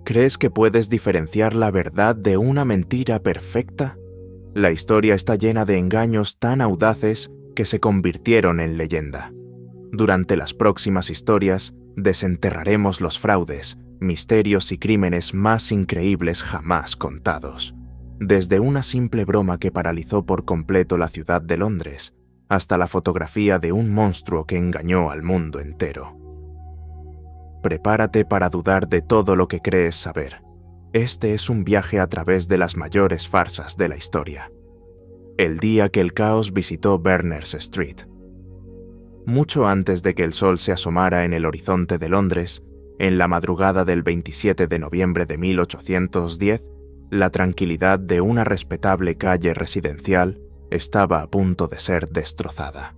¿Crees que puedes diferenciar la verdad de una mentira perfecta? La historia está llena de engaños tan audaces que se convirtieron en leyenda. Durante las próximas historias, desenterraremos los fraudes, misterios y crímenes más increíbles jamás contados. Desde una simple broma que paralizó por completo la ciudad de Londres, hasta la fotografía de un monstruo que engañó al mundo entero. Prepárate para dudar de todo lo que crees saber. Este es un viaje a través de las mayores farsas de la historia. El día que el caos visitó Berners Street. Mucho antes de que el sol se asomara en el horizonte de Londres, en la madrugada del 27 de noviembre de 1810, la tranquilidad de una respetable calle residencial estaba a punto de ser destrozada.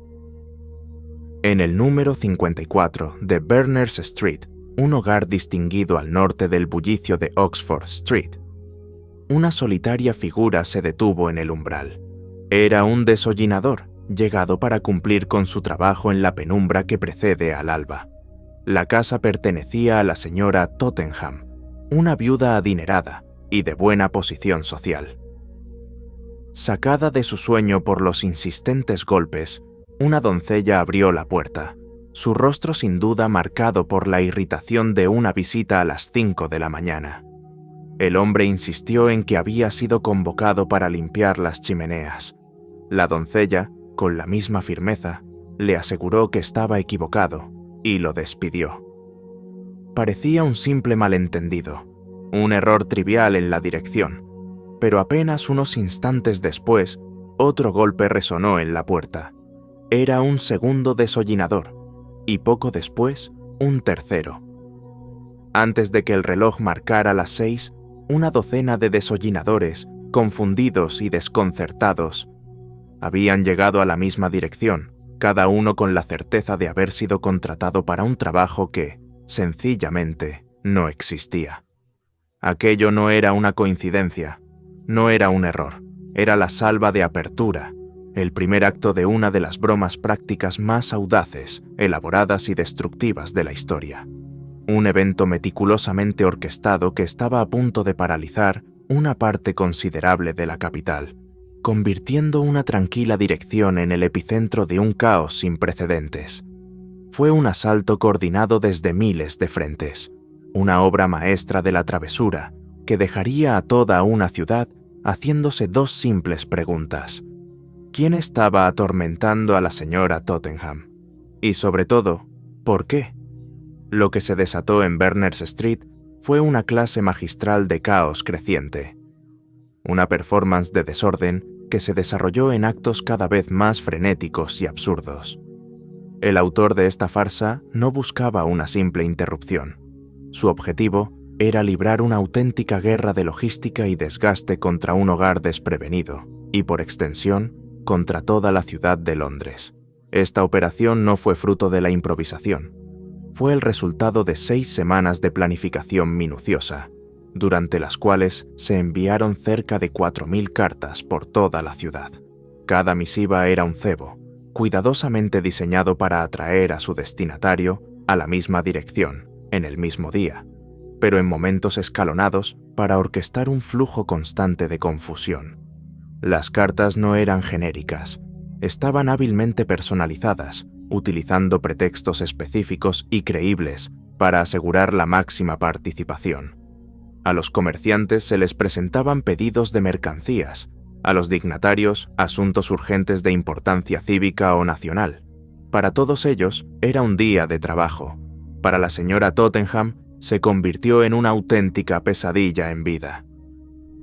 En el número 54 de Berners Street, un hogar distinguido al norte del bullicio de Oxford Street, una solitaria figura se detuvo en el umbral. Era un desollinador, llegado para cumplir con su trabajo en la penumbra que precede al alba. La casa pertenecía a la señora Tottenham, una viuda adinerada y de buena posición social. Sacada de su sueño por los insistentes golpes, una doncella abrió la puerta, su rostro sin duda marcado por la irritación de una visita a las 5 de la mañana. El hombre insistió en que había sido convocado para limpiar las chimeneas. La doncella, con la misma firmeza, le aseguró que estaba equivocado y lo despidió. Parecía un simple malentendido, un error trivial en la dirección, pero apenas unos instantes después, otro golpe resonó en la puerta. Era un segundo desollinador, y poco después, un tercero. Antes de que el reloj marcara las 6, una docena de desollinadores, confundidos y desconcertados, habían llegado a la misma dirección, cada uno con la certeza de haber sido contratado para un trabajo que, sencillamente, no existía. Aquello no era una coincidencia, no era un error, era la salva de apertura, el primer acto de una de las bromas prácticas más audaces, elaboradas y destructivas de la historia. Un evento meticulosamente orquestado que estaba a punto de paralizar una parte considerable de la capital, convirtiendo una tranquila dirección en el epicentro de un caos sin precedentes. Fue un asalto coordinado desde miles de frentes, una obra maestra de la travesura que dejaría a toda una ciudad haciéndose dos simples preguntas. ¿Quién estaba atormentando a la señora Tottenham? Y sobre todo, ¿por qué? Lo que se desató en Berners Street fue una clase magistral de caos creciente. Una performance de desorden que se desarrolló en actos cada vez más frenéticos y absurdos. El autor de esta farsa no buscaba una simple interrupción. Su objetivo era librar una auténtica guerra de logística y desgaste contra un hogar desprevenido, y por extensión, contra toda la ciudad de Londres. Esta operación no fue fruto de la improvisación. Fue el resultado de 6 semanas de planificación minuciosa, durante las cuales se enviaron cerca de 4.000 cartas por toda la ciudad. Cada misiva era un cebo, cuidadosamente diseñado para atraer a su destinatario a la misma dirección, en el mismo día, pero en momentos escalonados para orquestar un flujo constante de confusión. Las cartas no eran genéricas, estaban hábilmente personalizadas, utilizando pretextos específicos y creíbles para asegurar la máxima participación. A los comerciantes se les presentaban pedidos de mercancías, a los dignatarios asuntos urgentes de importancia cívica o nacional. Para todos ellos era un día de trabajo. Para la señora Tottenham se convirtió en una auténtica pesadilla en vida.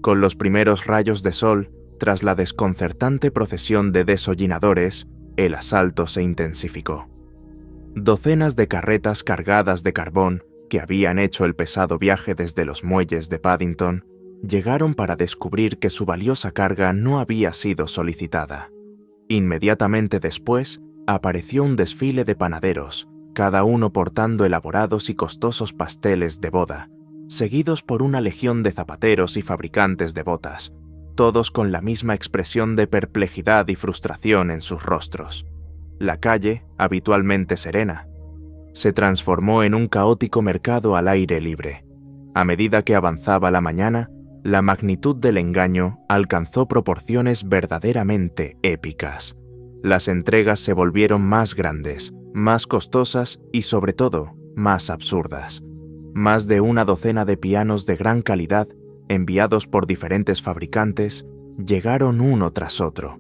Con los primeros rayos de sol, tras la desconcertante procesión de desollinadores, el asalto se intensificó. Docenas de carretas cargadas de carbón, que habían hecho el pesado viaje desde los muelles de Paddington, llegaron para descubrir que su valiosa carga no había sido solicitada. Inmediatamente después, apareció un desfile de panaderos, cada uno portando elaborados y costosos pasteles de boda, seguidos por una legión de zapateros y fabricantes de botas, todos con la misma expresión de perplejidad y frustración en sus rostros. La calle, habitualmente serena, se transformó en un caótico mercado al aire libre. A medida que avanzaba la mañana, la magnitud del engaño alcanzó proporciones verdaderamente épicas. Las entregas se volvieron más grandes, más costosas y, sobre todo, más absurdas. Más de una docena de pianos de gran calidad, enviados por diferentes fabricantes, llegaron uno tras otro.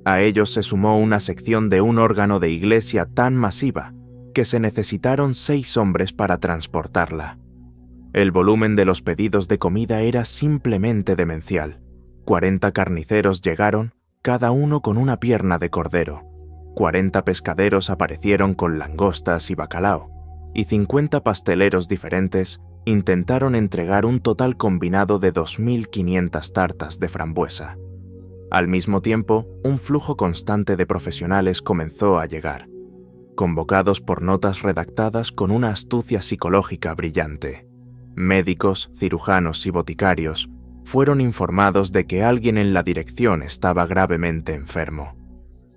A ellos se sumó una sección de un órgano de iglesia tan masiva que se necesitaron 6 hombres para transportarla. El volumen de los pedidos de comida era simplemente demencial. 40 carniceros llegaron, cada uno con una pierna de cordero. 40 pescaderos aparecieron con langostas y bacalao, y 50 pasteleros diferentes intentaron entregar un total combinado de 2.500 tartas de frambuesa. Al mismo tiempo, un flujo constante de profesionales comenzó a llegar, convocados por notas redactadas con una astucia psicológica brillante. Médicos, cirujanos y boticarios fueron informados de que alguien en la dirección estaba gravemente enfermo.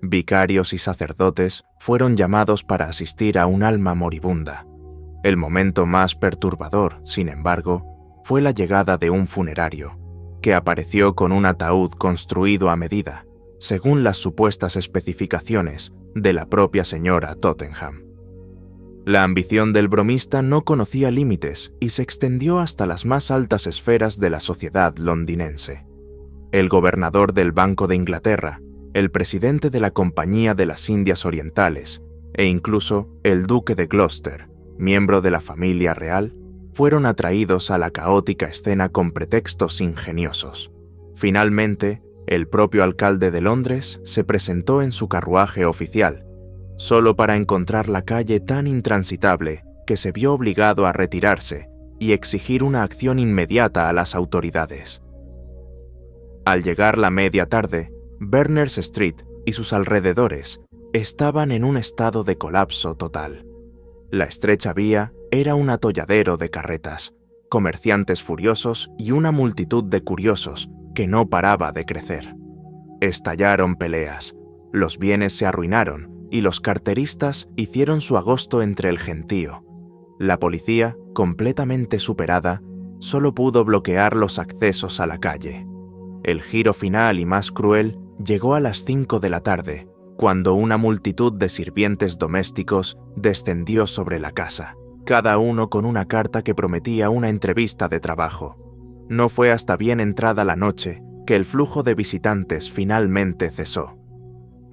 Vicarios y sacerdotes fueron llamados para asistir a un alma moribunda. El momento más perturbador, sin embargo, fue la llegada de un funerario, que apareció con un ataúd construido a medida, según las supuestas especificaciones de la propia señora Tottenham. La ambición del bromista no conocía límites y se extendió hasta las más altas esferas de la sociedad londinense. El gobernador del Banco de Inglaterra, el presidente de la Compañía de las Indias Orientales e incluso el duque de Gloucester, miembro de la familia real, fueron atraídos a la caótica escena con pretextos ingeniosos. Finalmente, el propio alcalde de Londres se presentó en su carruaje oficial, solo para encontrar la calle tan intransitable que se vio obligado a retirarse y exigir una acción inmediata a las autoridades. Al llegar la media tarde, Berners Street y sus alrededores estaban en un estado de colapso total. La estrecha vía era un atolladero de carretas, comerciantes furiosos y una multitud de curiosos que no paraba de crecer. Estallaron peleas, los bienes se arruinaron y los carteristas hicieron su agosto entre el gentío. La policía, completamente superada, solo pudo bloquear los accesos a la calle. El giro final y más cruel llegó a las 5 de la tarde, cuando una multitud de sirvientes domésticos descendió sobre la casa, cada uno con una carta que prometía una entrevista de trabajo. No fue hasta bien entrada la noche que el flujo de visitantes finalmente cesó,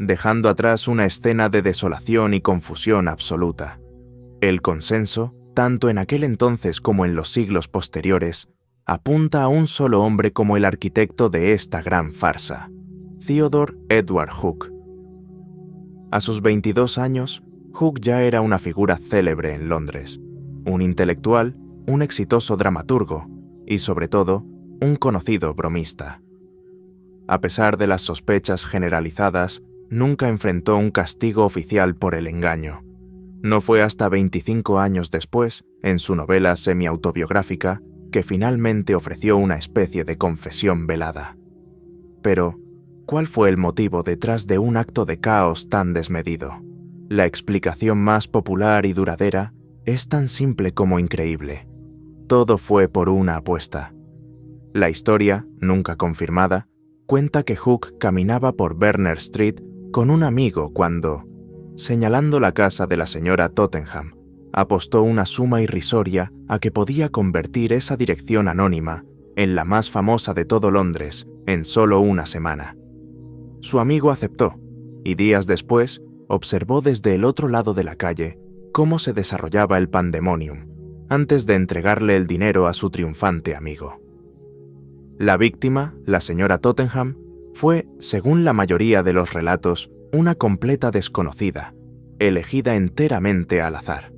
dejando atrás una escena de desolación y confusión absoluta. El consenso, tanto en aquel entonces como en los siglos posteriores, apunta a un solo hombre como el arquitecto de esta gran farsa: Theodore Edward Hooke. A sus 22 años, Hooke ya era una figura célebre en Londres, un intelectual, un exitoso dramaturgo y, sobre todo, un conocido bromista. A pesar de las sospechas generalizadas, nunca enfrentó un castigo oficial por el engaño. No fue hasta 25 años después, en su novela semi-autobiográfica, que finalmente ofreció una especie de confesión velada. Pero, ¿cuál fue el motivo detrás de un acto de caos tan desmedido? La explicación más popular y duradera es tan simple como increíble. Todo fue por una apuesta. La historia, nunca confirmada, cuenta que Hooke caminaba por Berners Street con un amigo cuando, señalando la casa de la señora Tottenham, apostó una suma irrisoria a que podía convertir esa dirección anónima en la más famosa de todo Londres en solo una semana. Su amigo aceptó, y días después observó desde el otro lado de la calle cómo se desarrollaba el pandemonium, antes de entregarle el dinero a su triunfante amigo. La víctima, la señora Tottenham, fue, según la mayoría de los relatos, una completa desconocida, elegida enteramente al azar.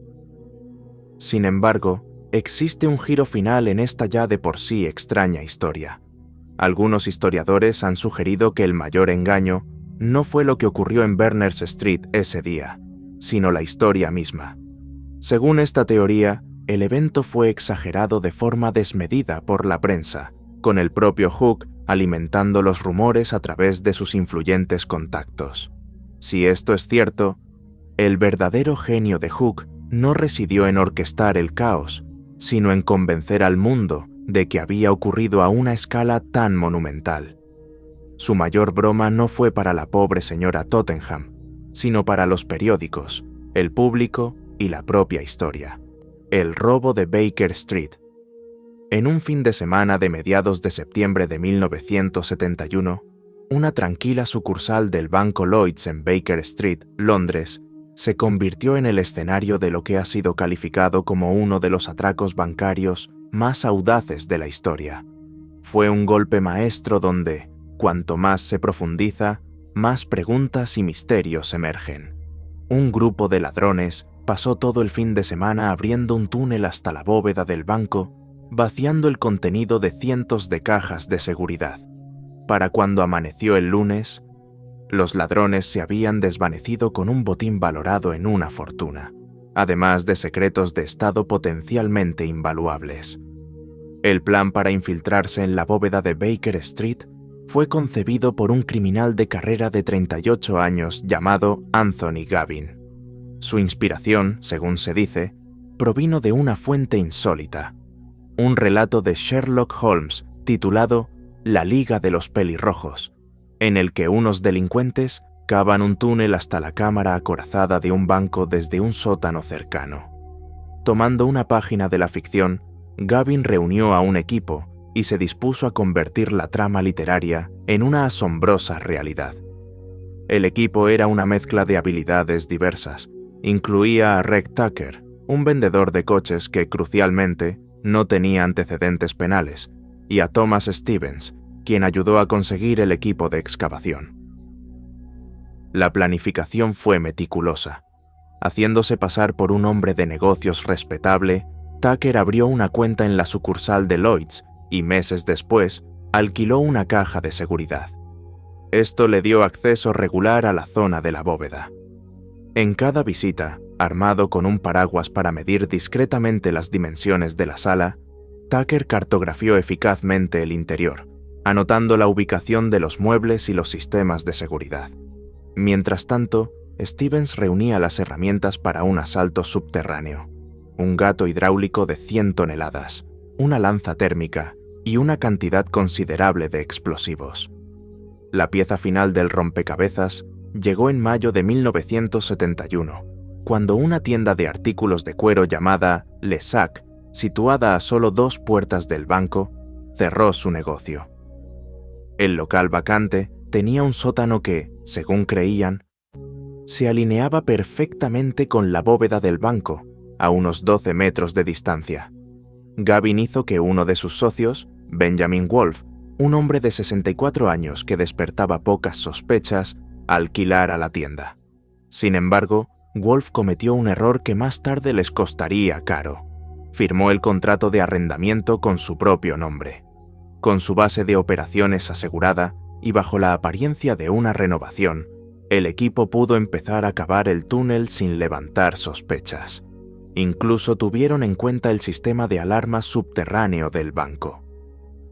Sin embargo, existe un giro final en esta ya de por sí extraña historia. Algunos historiadores han sugerido que el mayor engaño no fue lo que ocurrió en Berners Street ese día, sino la historia misma. Según esta teoría, el evento fue exagerado de forma desmedida por la prensa, con el propio Hooke alimentando los rumores a través de sus influyentes contactos. Si esto es cierto, el verdadero genio de Hooke no residió en orquestar el caos, sino en convencer al mundo de que había ocurrido a una escala tan monumental. Su mayor broma no fue para la pobre señora Tottenham, sino para los periódicos, el público y la propia historia. El robo de Baker Street. En un fin de semana de mediados de septiembre de 1971, una tranquila sucursal del Banco Lloyds en Baker Street, Londres, se convirtió en el escenario de lo que ha sido calificado como uno de los atracos bancarios más audaces de la historia. Fue un golpe maestro donde, cuanto más se profundiza, más preguntas y misterios emergen. Un grupo de ladrones pasó todo el fin de semana abriendo un túnel hasta la bóveda del banco, vaciando el contenido de cientos de cajas de seguridad. Para cuando amaneció el lunes, los ladrones se habían desvanecido con un botín valorado en una fortuna, además de secretos de estado potencialmente invaluables. El plan para infiltrarse en la bóveda de Baker Street fue concebido por un criminal de carrera de 38 años llamado Anthony Gavin. Su inspiración, según se dice, provino de una fuente insólita, un relato de Sherlock Holmes titulado La Liga de los Pelirrojos, en el que unos delincuentes cavan un túnel hasta la cámara acorazada de un banco desde un sótano cercano. Tomando una página de la ficción, Gavin reunió a un equipo y se dispuso a convertir la trama literaria en una asombrosa realidad. El equipo era una mezcla de habilidades diversas. Incluía a Reg Tucker, un vendedor de coches que, crucialmente, no tenía antecedentes penales, y a Thomas Stevens, quien ayudó a conseguir el equipo de excavación. La planificación fue meticulosa. Haciéndose pasar por un hombre de negocios respetable, Tucker abrió una cuenta en la sucursal de Lloyds y meses después alquiló una caja de seguridad. Esto le dio acceso regular a la zona de la bóveda. En cada visita, armado con un paraguas para medir discretamente las dimensiones de la sala, Tucker cartografió eficazmente el interior, anotando la ubicación de los muebles y los sistemas de seguridad. Mientras tanto, Stevens reunía las herramientas para un asalto subterráneo: un gato hidráulico de 100 toneladas, una lanza térmica y una cantidad considerable de explosivos. La pieza final del rompecabezas llegó en mayo de 1971, cuando una tienda de artículos de cuero llamada Le Sac, situada a solo 2 puertas del banco, cerró su negocio. El local vacante tenía un sótano que, según creían, se alineaba perfectamente con la bóveda del banco, a unos 12 metros de distancia. Gavin hizo que uno de sus socios, Benjamin Wolf, un hombre de 64 años que despertaba pocas sospechas, alquilara la tienda. Sin embargo, Wolf cometió un error que más tarde les costaría caro. Firmó el contrato de arrendamiento con su propio nombre. Con su base de operaciones asegurada y bajo la apariencia de una renovación, el equipo pudo empezar a cavar el túnel sin levantar sospechas. Incluso tuvieron en cuenta el sistema de alarmas subterráneo del banco.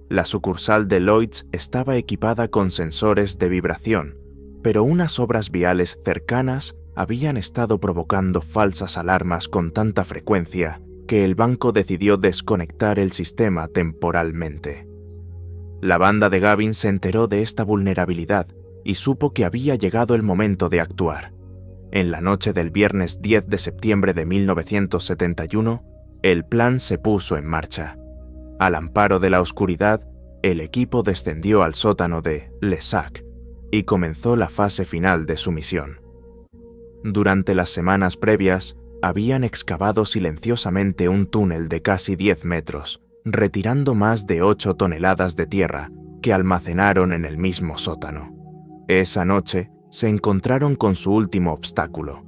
La sucursal de Lloyds estaba equipada con sensores de vibración, pero unas obras viales cercanas habían estado provocando falsas alarmas con tanta frecuencia que el banco decidió desconectar el sistema temporalmente. La banda de Gavin se enteró de esta vulnerabilidad y supo que había llegado el momento de actuar. En la noche del viernes 10 de septiembre de 1971, el plan se puso en marcha. Al amparo de la oscuridad, el equipo descendió al sótano de Le Sac y comenzó la fase final de su misión. Durante las semanas previas, habían excavado silenciosamente un túnel de casi 10 metros, retirando más de 8 toneladas de tierra que almacenaron en el mismo sótano. Esa noche se encontraron con su último obstáculo: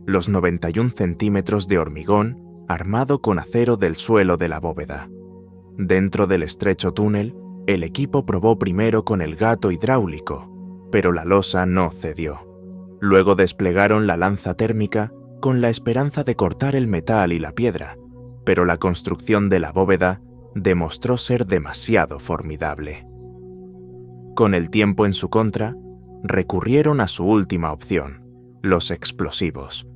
los 91 centímetros de hormigón armado con acero del suelo de la bóveda. Dentro del estrecho túnel, el equipo probó primero con el gato hidráulico, pero la losa no cedió. Luego desplegaron la lanza térmica con la esperanza de cortar el metal y la piedra, pero la construcción de la bóveda demostró ser demasiado formidable. Con el tiempo en su contra, recurrieron a su última opción: los explosivos.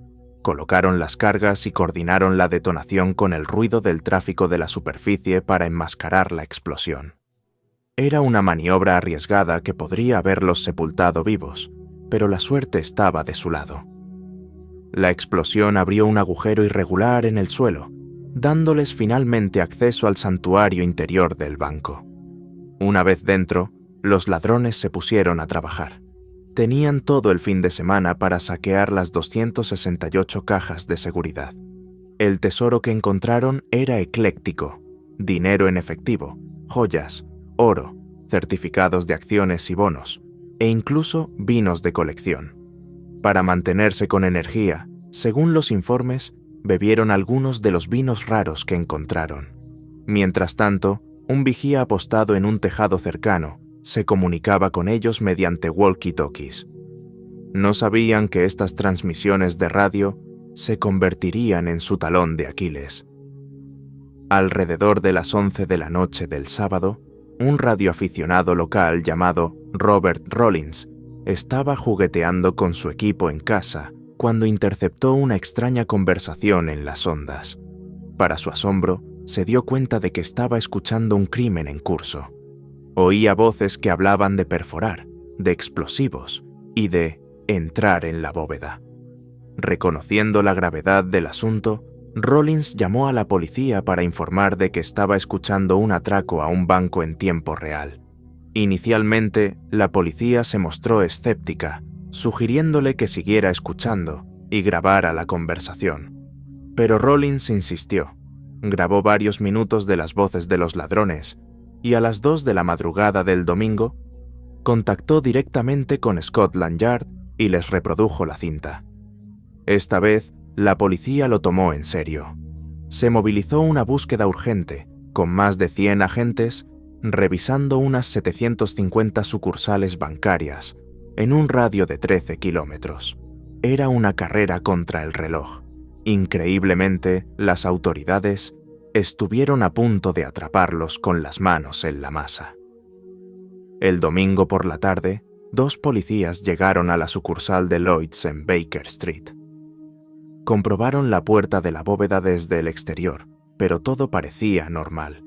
colocaron las cargas y coordinaron la detonación con el ruido del tráfico de la superficie para enmascarar la explosión. Era una maniobra arriesgada que podría haberlos sepultado vivos, pero la suerte estaba de su lado. La explosión abrió un agujero irregular en el suelo, dándoles finalmente acceso al santuario interior del banco. Una vez dentro, los ladrones se pusieron a trabajar. Tenían todo el fin de semana para saquear las 268 cajas de seguridad. El tesoro que encontraron era ecléctico: dinero en efectivo, joyas, oro, certificados de acciones y bonos, e incluso vinos de colección. Para mantenerse con energía, según los informes, bebieron algunos de los vinos raros que encontraron. Mientras tanto, un vigía apostado en un tejado cercano se comunicaba con ellos mediante walkie-talkies. No sabían que estas transmisiones de radio se convertirían en su talón de Aquiles. Alrededor de las 11 de la noche del sábado, un radioaficionado local llamado Robert Rollins estaba jugueteando con su equipo en casa cuando interceptó una extraña conversación en las ondas. Para su asombro, se dio cuenta de que estaba escuchando un crimen en curso. Oía voces que hablaban de perforar, de explosivos y de entrar en la bóveda. Reconociendo la gravedad del asunto, Rollins llamó a la policía para informar de que estaba escuchando un atraco a un banco en tiempo real. Inicialmente, la policía se mostró escéptica, sugiriéndole que siguiera escuchando y grabara la conversación. Pero Rollins insistió. Grabó varios minutos de las voces de los ladrones y a las 2 de la madrugada del domingo, contactó directamente con Scotland Yard y les reprodujo la cinta. Esta vez, la policía lo tomó en serio. Se movilizó una búsqueda urgente, con más de 100 agentes, revisando unas 750 sucursales bancarias, en un radio de 13 kilómetros. Era una carrera contra el reloj. Increíblemente, las autoridades estuvieron a punto de atraparlos con las manos en la masa. El domingo por la tarde, 2 policías llegaron a la sucursal de Lloyd's en Baker Street. Comprobaron la puerta de la bóveda desde el exterior, pero todo parecía normal.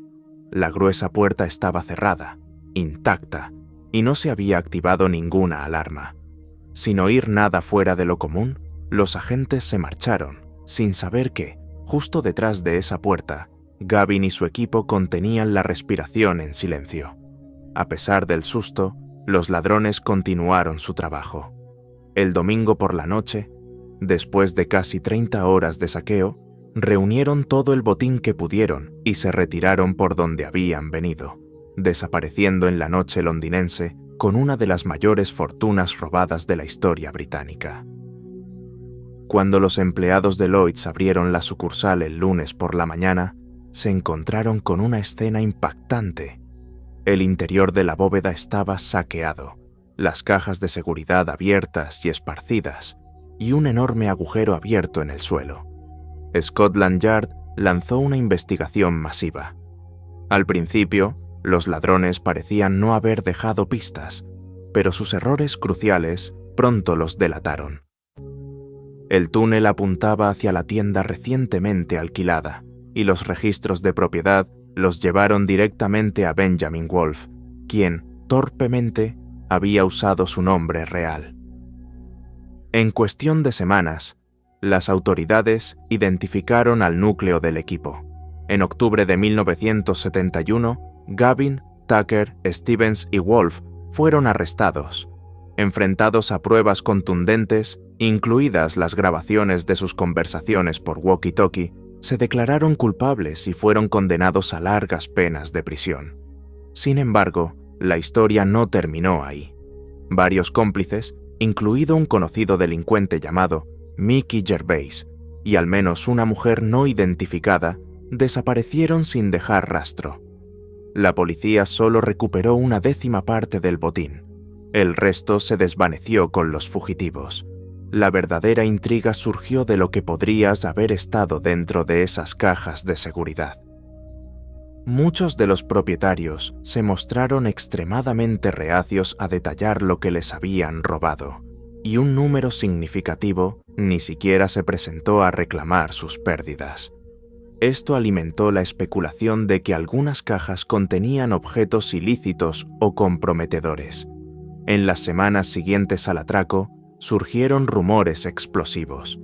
La gruesa puerta estaba cerrada, intacta, y no se había activado ninguna alarma. Sin oír nada fuera de lo común, los agentes se marcharon, sin saber que, justo detrás de esa puerta, Gavin y su equipo contenían la respiración en silencio. A pesar del susto, los ladrones continuaron su trabajo. El domingo por la noche, después de casi 30 horas de saqueo, reunieron todo el botín que pudieron y se retiraron por donde habían venido, desapareciendo en la noche londinense con una de las mayores fortunas robadas de la historia británica. Cuando los empleados de Lloyd's abrieron la sucursal el lunes por la mañana, se encontraron con una escena impactante. El interior de la bóveda estaba saqueado, las cajas de seguridad abiertas y esparcidas, y un enorme agujero abierto en el suelo. Scotland Yard lanzó una investigación masiva. Al principio, los ladrones parecían no haber dejado pistas, pero sus errores cruciales pronto los delataron. El túnel apuntaba hacia la tienda recientemente alquilada, y los registros de propiedad los llevaron directamente a Benjamin Wolf, quien, torpemente, había usado su nombre real. En cuestión de semanas, las autoridades identificaron al núcleo del equipo. En octubre de 1971, Gavin, Tucker, Stevens y Wolf fueron arrestados. Enfrentados a pruebas contundentes, incluidas las grabaciones de sus conversaciones por walkie-talkie, se declararon culpables y fueron condenados a largas penas de prisión. Sin embargo, la historia no terminó ahí. Varios cómplices, incluido un conocido delincuente llamado Mickey Gervais, y al menos una mujer no identificada, desaparecieron sin dejar rastro. La policía solo recuperó una 10ª parte del botín. El resto se desvaneció con los fugitivos. La verdadera intriga surgió de lo que podrías haber estado dentro de esas cajas de seguridad. Muchos de los propietarios se mostraron extremadamente reacios a detallar lo que les habían robado. y un número significativo ni siquiera se presentó a reclamar sus pérdidas. Esto alimentó la especulación de que algunas cajas contenían objetos ilícitos o comprometedores. En las semanas siguientes al atraco, surgieron rumores explosivos.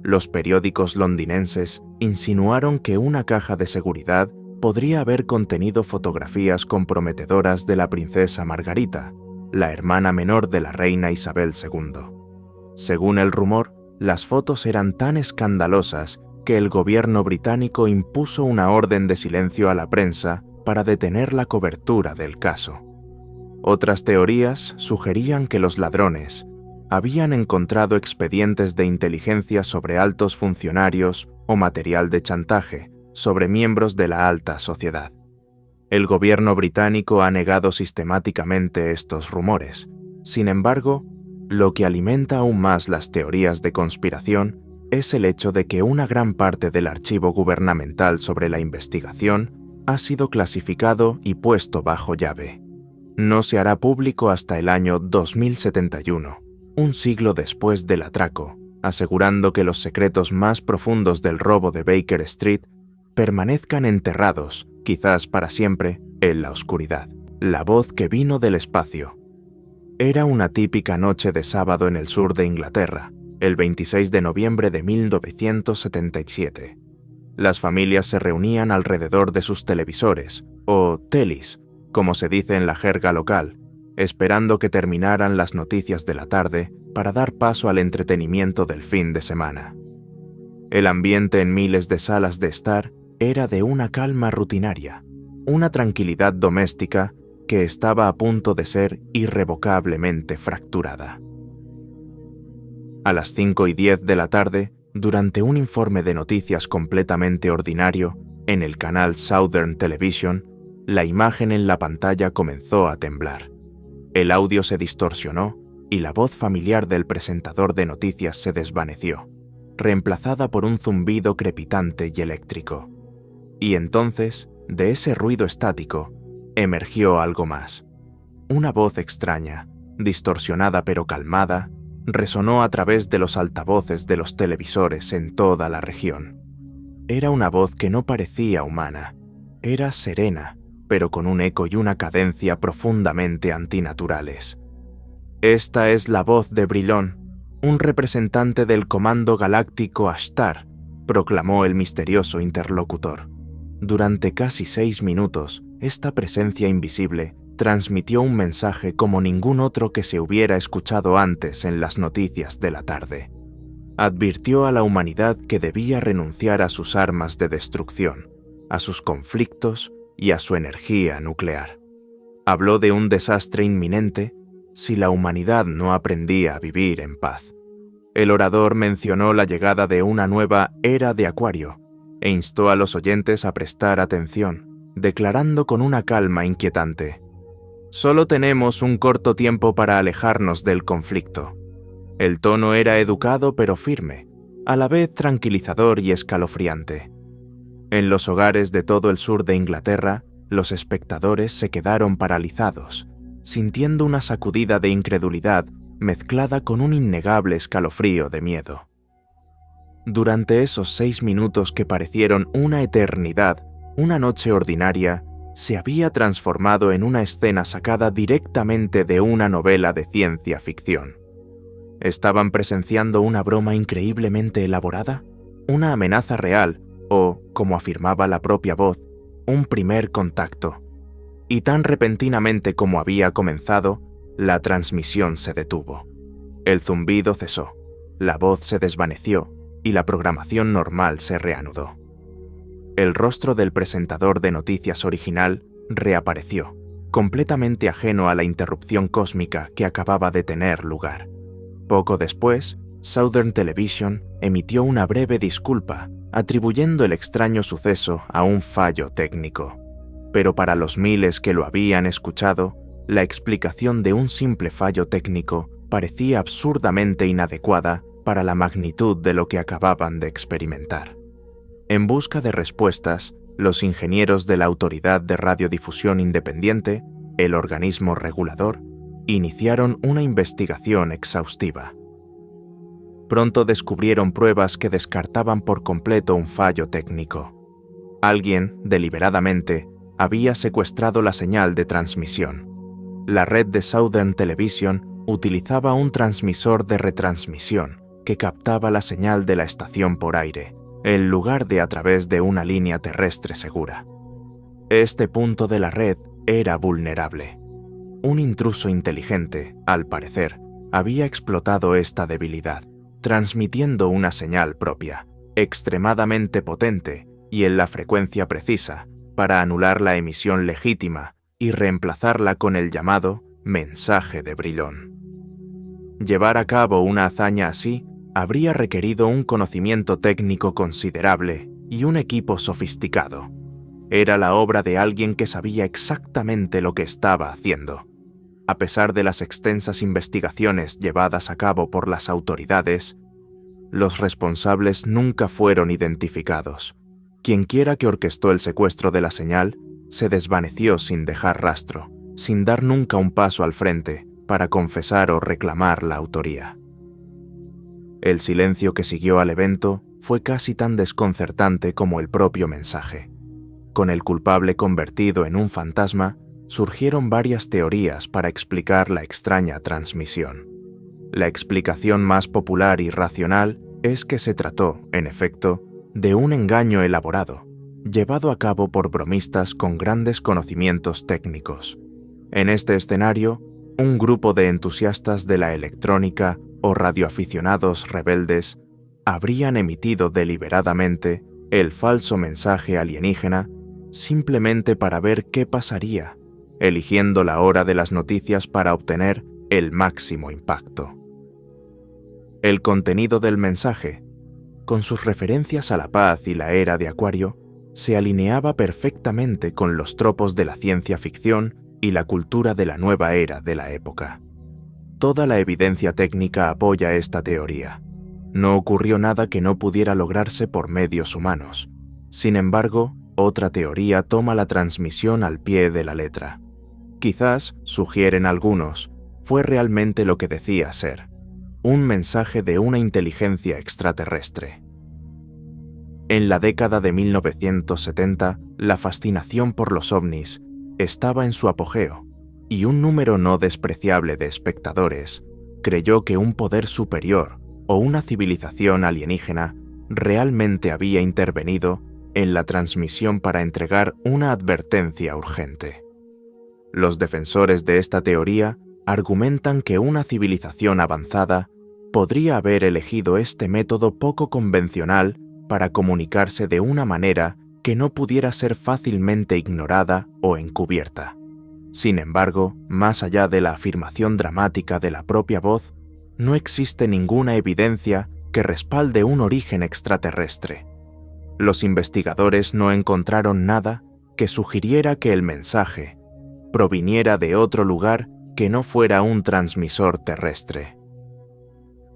Los periódicos londinenses insinuaron que una caja de seguridad podría haber contenido fotografías comprometedoras de la princesa Margarita, la hermana menor de la reina Isabel II. Según el rumor, las fotos eran tan escandalosas que el gobierno británico impuso una orden de silencio a la prensa para detener la cobertura del caso. Otras teorías sugerían que los ladrones habían encontrado expedientes de inteligencia sobre altos funcionarios o material de chantaje sobre miembros de la alta sociedad. El gobierno británico ha negado sistemáticamente estos rumores. Sin embargo, lo que alimenta aún más las teorías de conspiración es el hecho de que una gran parte del archivo gubernamental sobre la investigación ha sido clasificado y puesto bajo llave. No se hará público hasta el año 2071, un siglo después del atraco, asegurando que los secretos más profundos del robo de Baker Street permanezcan enterrados, quizás para siempre, en la oscuridad. La voz que vino del espacio. Era una típica noche de sábado en el sur de Inglaterra, el 26 de noviembre de 1977. Las familias se reunían alrededor de sus televisores, o telis, como se dice en la jerga local, esperando que terminaran las noticias de la tarde para dar paso al entretenimiento del fin de semana. El ambiente en miles de salas de estar era de una calma rutinaria, una tranquilidad doméstica que estaba a punto de ser irrevocablemente fracturada. A las 5:10 de la tarde, durante un informe de noticias completamente ordinario, en el canal Southern Television, la imagen en la pantalla comenzó a temblar. El audio se distorsionó y la voz familiar del presentador de noticias se desvaneció, reemplazada por un zumbido crepitante y eléctrico. Y entonces, de ese ruido estático, emergió algo más. Una voz extraña, distorsionada pero calmada, resonó a través de los altavoces de los televisores en toda la región. Era una voz que no parecía humana, era serena, pero con un eco y una cadencia profundamente antinaturales. Esta es la voz de Brilón, un representante del Comando Galáctico Ashtar, proclamó el misterioso interlocutor. Durante casi 6 minutos, esta presencia invisible transmitió un mensaje como ningún otro que se hubiera escuchado antes en las noticias de la tarde. Advirtió a la humanidad que debía renunciar a sus armas de destrucción, a sus conflictos y a su energía nuclear. Habló de un desastre inminente si la humanidad no aprendía a vivir en paz. El orador mencionó la llegada de una nueva era de Acuario e instó a los oyentes a prestar atención, declarando con una calma inquietante: «Solo tenemos un corto tiempo para alejarnos del conflicto». El tono era educado pero firme, a la vez tranquilizador y escalofriante. En los hogares de todo el sur de Inglaterra, los espectadores se quedaron paralizados, sintiendo una sacudida de incredulidad mezclada con un innegable escalofrío de miedo. Durante esos 6 minutos que parecieron una eternidad, una noche ordinaria se había transformado en una escena sacada directamente de una novela de ciencia ficción. ¿Estaban presenciando una broma increíblemente elaborada? ¿Una amenaza real? O, como afirmaba la propia voz, un primer contacto. Y tan repentinamente como había comenzado, la transmisión se detuvo. El zumbido cesó, la voz se desvaneció y la programación normal se reanudó. El rostro del presentador de noticias original reapareció, completamente ajeno a la interrupción cósmica que acababa de tener lugar. Poco después, Southern Television emitió una breve disculpa, atribuyendo el extraño suceso a un fallo técnico. Pero para los miles que lo habían escuchado, la explicación de un simple fallo técnico parecía absurdamente inadecuada para la magnitud de lo que acababan de experimentar. En busca de respuestas, los ingenieros de la Autoridad de Radiodifusión Independiente, el organismo regulador, iniciaron una investigación exhaustiva. pronto descubrieron pruebas que descartaban por completo un fallo técnico. Alguien, deliberadamente, había secuestrado la señal de transmisión. La red de Southern Television utilizaba un transmisor de retransmisión que captaba la señal de la estación por aire, en lugar de a través de una línea terrestre segura. Este punto de la red era vulnerable. Un intruso inteligente, al parecer, había explotado esta debilidad, transmitiendo una señal propia, extremadamente potente y en la frecuencia precisa, para anular la emisión legítima y reemplazarla con el llamado mensaje de Brillon. Llevar a cabo una hazaña así habría requerido un conocimiento técnico considerable y un equipo sofisticado. Era la obra de alguien que sabía exactamente lo que estaba haciendo. A pesar de las extensas investigaciones llevadas a cabo por las autoridades, los responsables nunca fueron identificados. Quienquiera que orquestó el secuestro de la señal se desvaneció sin dejar rastro, sin dar nunca un paso al frente para confesar o reclamar la autoría. El silencio que siguió al evento fue casi tan desconcertante como el propio mensaje. Con el culpable convertido en un fantasma, surgieron varias teorías para explicar la extraña transmisión. La explicación más popular y racional es que se trató, en efecto, de un engaño elaborado, llevado a cabo por bromistas con grandes conocimientos técnicos. En este escenario, un grupo de entusiastas de la electrónica o radioaficionados rebeldes habrían emitido deliberadamente el falso mensaje alienígena simplemente para ver qué pasaría, eligiendo la hora de las noticias para obtener el máximo impacto. El contenido del mensaje, con sus referencias a la paz y la era de Acuario, se alineaba perfectamente con los tropos de la ciencia ficción y la cultura de la nueva era de la época. Toda la evidencia técnica apoya esta teoría. No ocurrió nada que no pudiera lograrse por medios humanos. Sin embargo, otra teoría toma la transmisión al pie de la letra. Quizás, sugieren algunos, fue realmente lo que decía ser: un mensaje de una inteligencia extraterrestre. En la década de 1970, la fascinación por los ovnis estaba en su apogeo, y un número no despreciable de espectadores creyó que un poder superior o una civilización alienígena realmente había intervenido en la transmisión para entregar una advertencia urgente. Los defensores de esta teoría argumentan que una civilización avanzada podría haber elegido este método poco convencional para comunicarse de una manera que no pudiera ser fácilmente ignorada o encubierta. Sin embargo, más allá de la afirmación dramática de la propia voz, no existe ninguna evidencia que respalde un origen extraterrestre. Los investigadores no encontraron nada que sugiriera que el mensaje proviniera de otro lugar que no fuera un transmisor terrestre.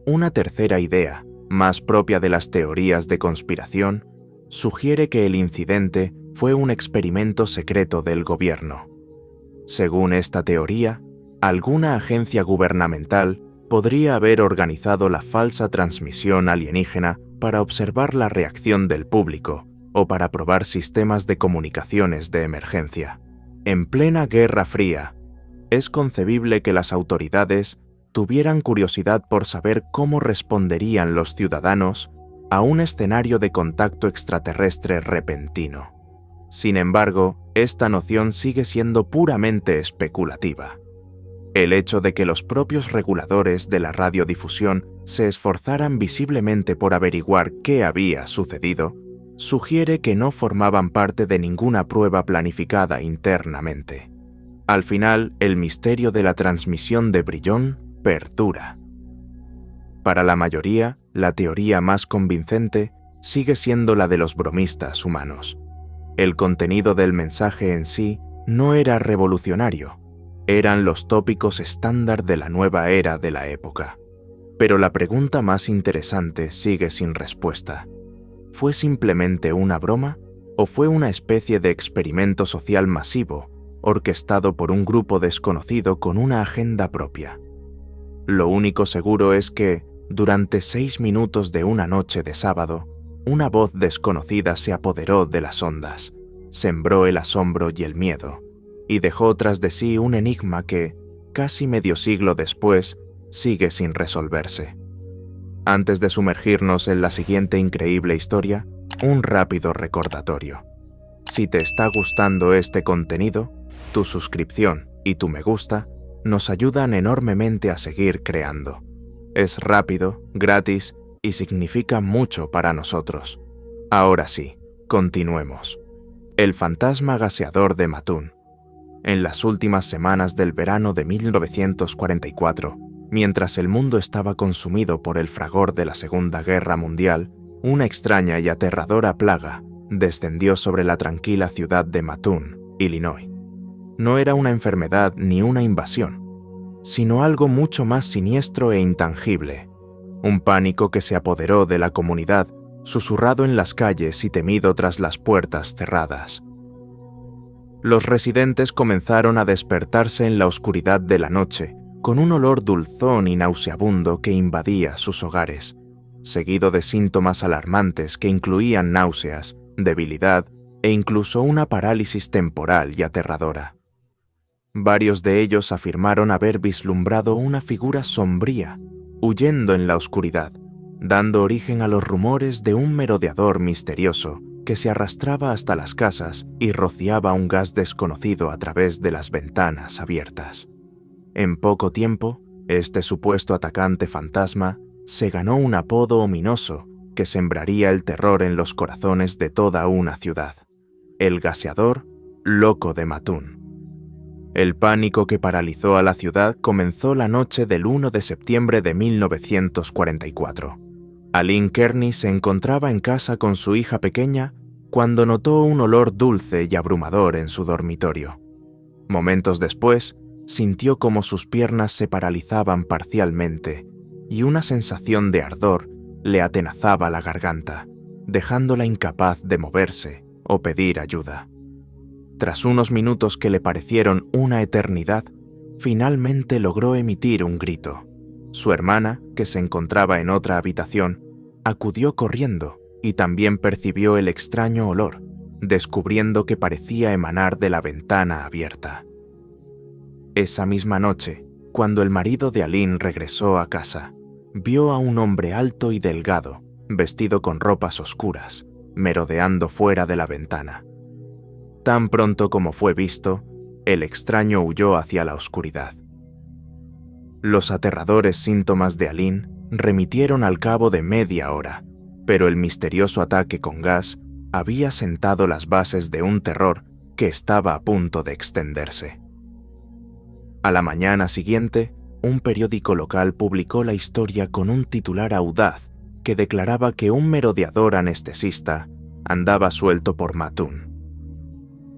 Una tercera idea, más propia de las teorías de conspiración, sugiere que el incidente fue un experimento secreto del gobierno. Según esta teoría, alguna agencia gubernamental podría haber organizado la falsa transmisión alienígena para observar la reacción del público o para probar sistemas de comunicaciones de emergencia. En plena Guerra Fría, es concebible que las autoridades tuvieran curiosidad por saber cómo responderían los ciudadanos a un escenario de contacto extraterrestre repentino. Sin embargo, esta noción sigue siendo puramente especulativa. El hecho de que los propios reguladores de la radiodifusión se esforzaran visiblemente por averiguar qué había sucedido, sugiere que no formaban parte de ninguna prueba planificada internamente. Al final, el misterio de la transmisión de Brillon perdura. Para la mayoría, la teoría más convincente sigue siendo la de los bromistas humanos. El contenido del mensaje en sí no era revolucionario, eran los tópicos estándar de la nueva era de la época. Pero la pregunta más interesante sigue sin respuesta. ¿Fue simplemente una broma o fue una especie de experimento social masivo, orquestado por un grupo desconocido con una agenda propia? Lo único seguro es que, durante 6 minutos de una noche de sábado, una voz desconocida se apoderó de las ondas, sembró el asombro y el miedo, y dejó tras de sí un enigma que, casi medio siglo después, sigue sin resolverse. Antes de sumergirnos en la siguiente increíble historia, un rápido recordatorio. Si te está gustando este contenido, tu suscripción y tu me gusta nos ayudan enormemente a seguir creando. Es rápido, gratis y significa mucho para nosotros. Ahora sí, continuemos. El fantasma gaseador de Matun. En las últimas semanas del verano de 1944, mientras el mundo estaba consumido por el fragor de la Segunda Guerra Mundial, una extraña y aterradora plaga descendió sobre la tranquila ciudad de Matun, Illinois. No era una enfermedad ni una invasión, sino algo mucho más siniestro e intangible. Un pánico que se apoderó de la comunidad, susurrado en las calles y temido tras las puertas cerradas. Los residentes comenzaron a despertarse en la oscuridad de la noche, con un olor dulzón y nauseabundo que invadía sus hogares, seguido de síntomas alarmantes que incluían náuseas, debilidad e incluso una parálisis temporal y aterradora. Varios de ellos afirmaron haber vislumbrado una figura sombría, huyendo en la oscuridad, dando origen a los rumores de un merodeador misterioso que se arrastraba hasta las casas y rociaba un gas desconocido a través de las ventanas abiertas. En poco tiempo, este supuesto atacante fantasma se ganó un apodo ominoso que sembraría el terror en los corazones de toda una ciudad: el gaseador loco de Matun. El pánico que paralizó a la ciudad comenzó la noche del 1 de septiembre de 1944. Aline Kearney se encontraba en casa con su hija pequeña cuando notó un olor dulce y abrumador en su dormitorio. Momentos después, sintió como sus piernas se paralizaban parcialmente y una sensación de ardor le atenazaba la garganta, dejándola incapaz de moverse o pedir ayuda. Tras unos minutos que le parecieron una eternidad, finalmente logró emitir un grito. Su hermana, que se encontraba en otra habitación, acudió corriendo y también percibió el extraño olor, descubriendo que parecía emanar de la ventana abierta. Esa misma noche, cuando el marido de Aline regresó a casa, vio a un hombre alto y delgado, vestido con ropas oscuras, merodeando fuera de la ventana. Tan pronto como fue visto, el extraño huyó hacia la oscuridad. Los aterradores síntomas de Aline remitieron al cabo de media hora, pero el misterioso ataque con gas había sentado las bases de un terror que estaba a punto de extenderse. A la mañana siguiente, un periódico local publicó la historia con un titular audaz que declaraba que un merodeador anestesista andaba suelto por Matun.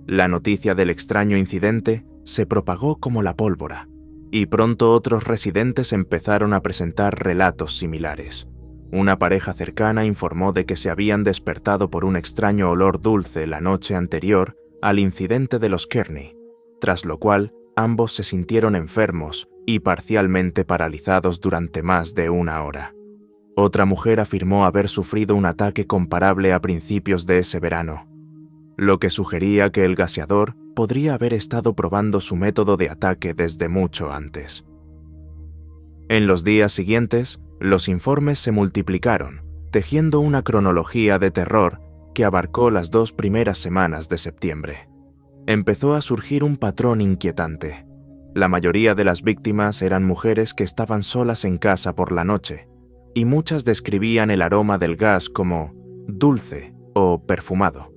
La noticia del extraño incidente se propagó como la pólvora, y pronto otros residentes empezaron a presentar relatos similares. Una pareja cercana informó de que se habían despertado por un extraño olor dulce la noche anterior al incidente de los Kearney, tras lo cual ambos se sintieron enfermos y parcialmente paralizados durante más de una hora. Otra mujer afirmó haber sufrido un ataque comparable a principios de ese verano, lo que sugería que el gaseador podría haber estado probando su método de ataque desde mucho antes. En los días siguientes, los informes se multiplicaron, tejiendo una cronología de terror que abarcó las 2 primeras semanas de septiembre. Empezó a surgir un patrón inquietante. La mayoría de las víctimas eran mujeres que estaban solas en casa por la noche, y muchas describían el aroma del gas como dulce o perfumado.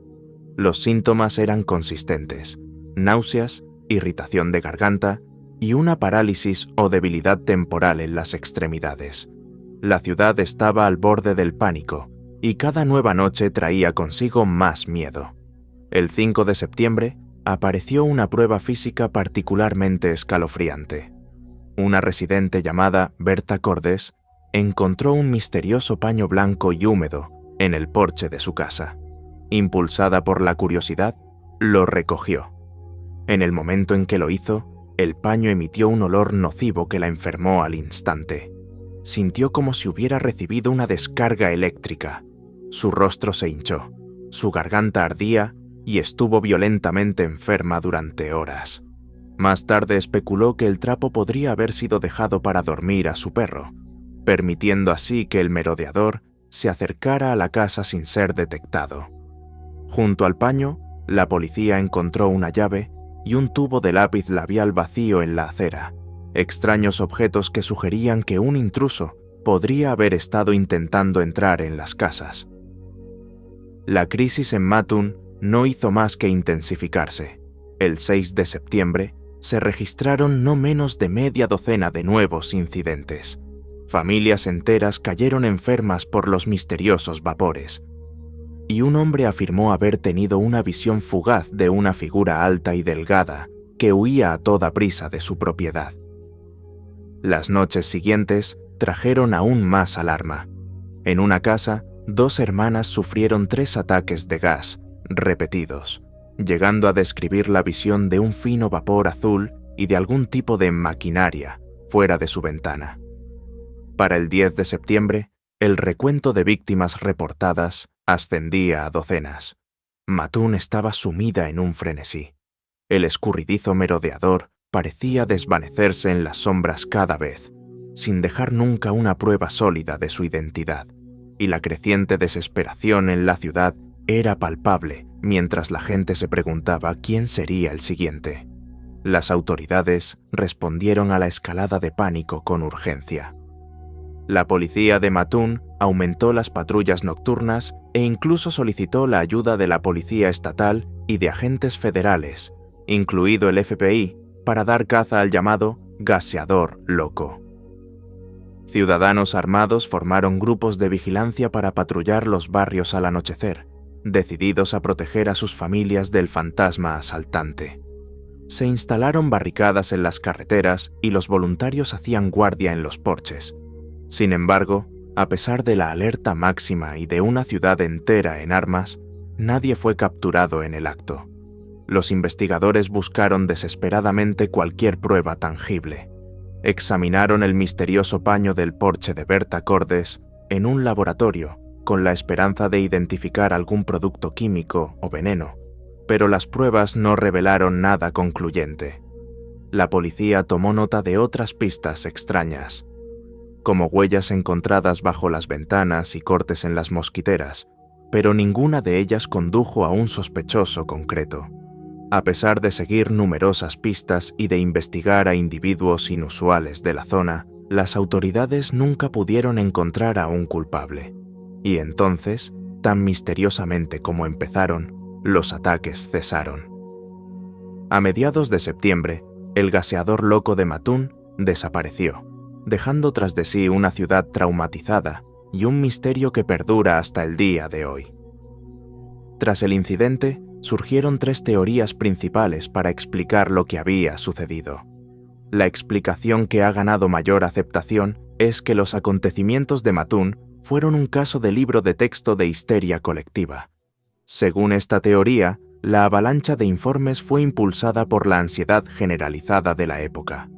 Los síntomas eran consistentes: náuseas, irritación de garganta y una parálisis o debilidad temporal en las extremidades. La ciudad estaba al borde del pánico y cada nueva noche traía consigo más miedo. El 5 de septiembre apareció una prueba física particularmente escalofriante. Una residente llamada Berta Cordes encontró un misterioso paño blanco y húmedo en el porche de su casa. Impulsada por la curiosidad, lo recogió. En el momento en que lo hizo, el paño emitió un olor nocivo que la enfermó al instante. sintió como si hubiera recibido una descarga eléctrica. Su rostro se hinchó, su garganta ardía y estuvo violentamente enferma durante horas. Más tarde especuló que el trapo podría haber sido dejado para dormir a su perro, permitiendo así que el merodeador se acercara a la casa sin ser detectado. Junto al paño, la policía encontró una llave y un tubo de lápiz labial vacío en la acera, extraños objetos que sugerían que un intruso podría haber estado intentando entrar en las casas. La crisis en Mattoon no hizo más que intensificarse. El 6 de septiembre se registraron no menos de media docena de nuevos incidentes. Familias enteras cayeron enfermas por los misteriosos vapores, y un hombre afirmó haber tenido una visión fugaz de una figura alta y delgada que huía a toda prisa de su propiedad. Las noches siguientes trajeron aún más alarma. En una casa, 2 hermanas sufrieron 3 ataques de gas, repetidos, llegando a describir la visión de un fino vapor azul y de algún tipo de maquinaria fuera de su ventana. Para el 10 de septiembre, el recuento de víctimas reportadas ascendía a docenas. Mattoon estaba sumida en un frenesí. El escurridizo merodeador parecía desvanecerse en las sombras cada vez, sin dejar nunca una prueba sólida de su identidad, y la creciente desesperación en la ciudad era palpable mientras la gente se preguntaba quién sería el siguiente. Las autoridades respondieron a la escalada de pánico con urgencia. La policía de Mattoon aumentó las patrullas nocturnas e incluso solicitó la ayuda de la policía estatal y de agentes federales, incluido el FBI, para dar caza al llamado gaseador loco. Ciudadanos armados formaron grupos de vigilancia para patrullar los barrios al anochecer, decididos a proteger a sus familias del fantasma asaltante. Se instalaron barricadas en las carreteras y los voluntarios hacían guardia en los porches. Sin embargo, a pesar de la alerta máxima y de una ciudad entera en armas, nadie fue capturado en el acto. Los investigadores buscaron desesperadamente cualquier prueba tangible. Examinaron el misterioso paño del porche de Berta Cordes en un laboratorio con la esperanza de identificar algún producto químico o veneno, pero las pruebas no revelaron nada concluyente. La policía tomó nota de otras pistas extrañas, como huellas encontradas bajo las ventanas y cortes en las mosquiteras, pero ninguna de ellas condujo a un sospechoso concreto. A pesar de seguir numerosas pistas y de investigar a individuos inusuales de la zona, las autoridades nunca pudieron encontrar a un culpable. Y entonces, tan misteriosamente como empezaron, los ataques cesaron. A mediados de septiembre, el gaseador loco de Mattoon desapareció, dejando tras de sí una ciudad traumatizada y un misterio que perdura hasta el día de hoy. Tras el incidente, surgieron 3 teorías principales para explicar lo que había sucedido. La explicación que ha ganado mayor aceptación es que los acontecimientos de Mattoon fueron un caso de libro de texto de histeria colectiva. Según esta teoría, la avalancha de informes fue impulsada por la ansiedad generalizada de la época.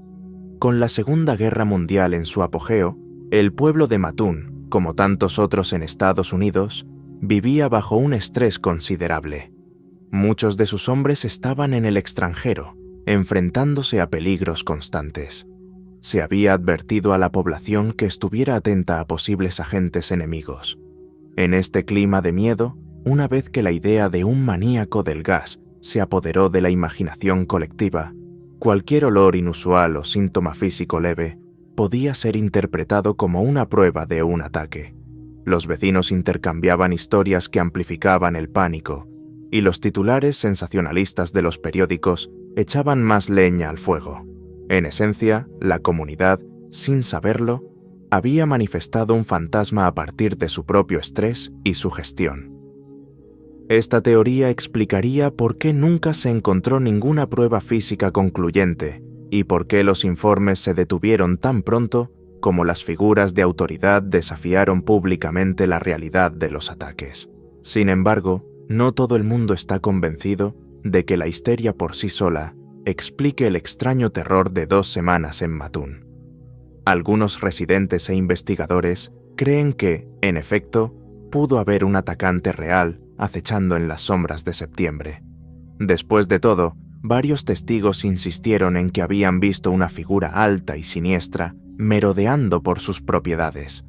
Con la Segunda Guerra Mundial en su apogeo, el pueblo de Mattoon, como tantos otros en Estados Unidos, vivía bajo un estrés considerable. Muchos de sus hombres estaban en el extranjero, enfrentándose a peligros constantes. Se había advertido a la población que estuviera atenta a posibles agentes enemigos. En este clima de miedo, una vez que la idea de un maníaco del gas se apoderó de la imaginación colectiva, cualquier olor inusual o síntoma físico leve podía ser interpretado como una prueba de un ataque. Los vecinos intercambiaban historias que amplificaban el pánico, y los titulares sensacionalistas de los periódicos echaban más leña al fuego. En esencia, la comunidad, sin saberlo, había manifestado un fantasma a partir de su propio estrés y su gestión. Esta teoría explicaría por qué nunca se encontró ninguna prueba física concluyente y por qué los informes se detuvieron tan pronto como las figuras de autoridad desafiaron públicamente la realidad de los ataques. Sin embargo, no todo el mundo está convencido de que la histeria por sí sola explique el extraño terror de 2 semanas en Mattoon. Algunos residentes e investigadores creen que, en efecto, pudo haber un atacante real acechando en las sombras de septiembre. Después de todo, varios testigos insistieron en que habían visto una figura alta y siniestra merodeando por sus propiedades.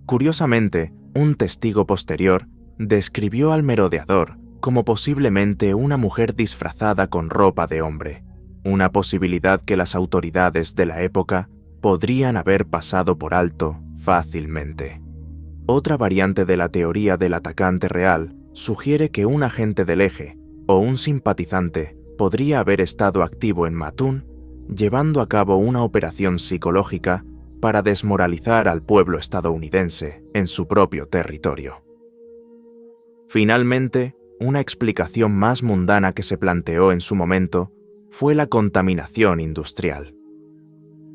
Curiosamente, un testigo posterior describió al merodeador como posiblemente una mujer disfrazada con ropa de hombre, una posibilidad que las autoridades de la época podrían haber pasado por alto fácilmente. Otra variante de la teoría del atacante real sugiere que un agente del eje o un simpatizante podría haber estado activo en Matún, llevando a cabo una operación psicológica para desmoralizar al pueblo estadounidense en su propio territorio. Finalmente, una explicación más mundana que se planteó en su momento fue la contaminación industrial.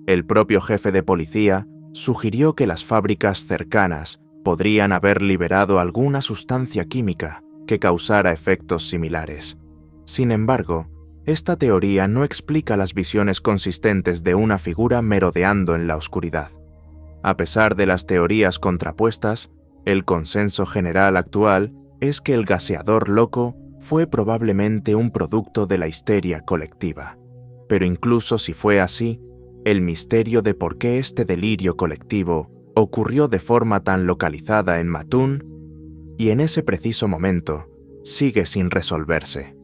El propio jefe de policía sugirió que las fábricas cercanas podrían haber liberado alguna sustancia química que causara efectos similares. Sin embargo, esta teoría no explica las visiones consistentes de una figura merodeando en la oscuridad. A pesar de las teorías contrapuestas, el consenso general actual es que el gaseador loco fue probablemente un producto de la histeria colectiva. Pero incluso si fue así, el misterio de por qué este delirio colectivo ocurrió de forma tan localizada en Matún y en ese preciso momento sigue sin resolverse.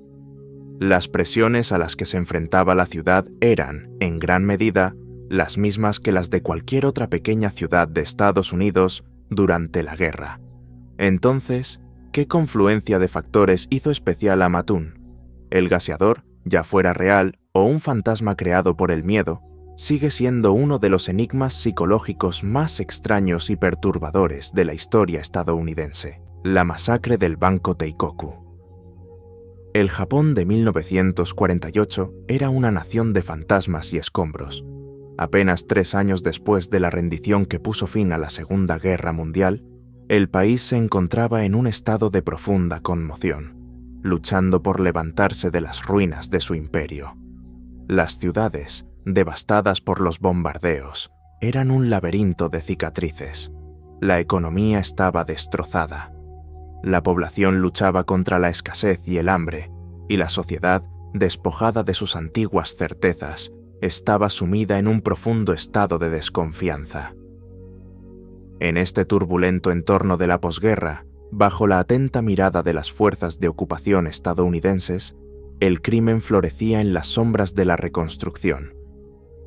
Las presiones a las que se enfrentaba la ciudad eran, en gran medida, las mismas que las de cualquier otra pequeña ciudad de Estados Unidos durante la guerra. Entonces, ¿qué confluencia de factores hizo especial a Matún? El gaseador, ya fuera real o un fantasma creado por el miedo, sigue siendo uno de los enigmas psicológicos más extraños y perturbadores de la historia estadounidense: la masacre del Banco Teikoku. El Japón de 1948 era una nación de fantasmas y escombros. Apenas 3 años después de la rendición que puso fin a la Segunda Guerra Mundial, el país se encontraba en un estado de profunda conmoción, luchando por levantarse de las ruinas de su imperio. Las ciudades, devastadas por los bombardeos, eran un laberinto de cicatrices. La economía estaba destrozada. La población luchaba contra la escasez y el hambre, y la sociedad, despojada de sus antiguas certezas, estaba sumida en un profundo estado de desconfianza. En este turbulento entorno de la posguerra, bajo la atenta mirada de las fuerzas de ocupación estadounidenses, el crimen florecía en las sombras de la reconstrucción.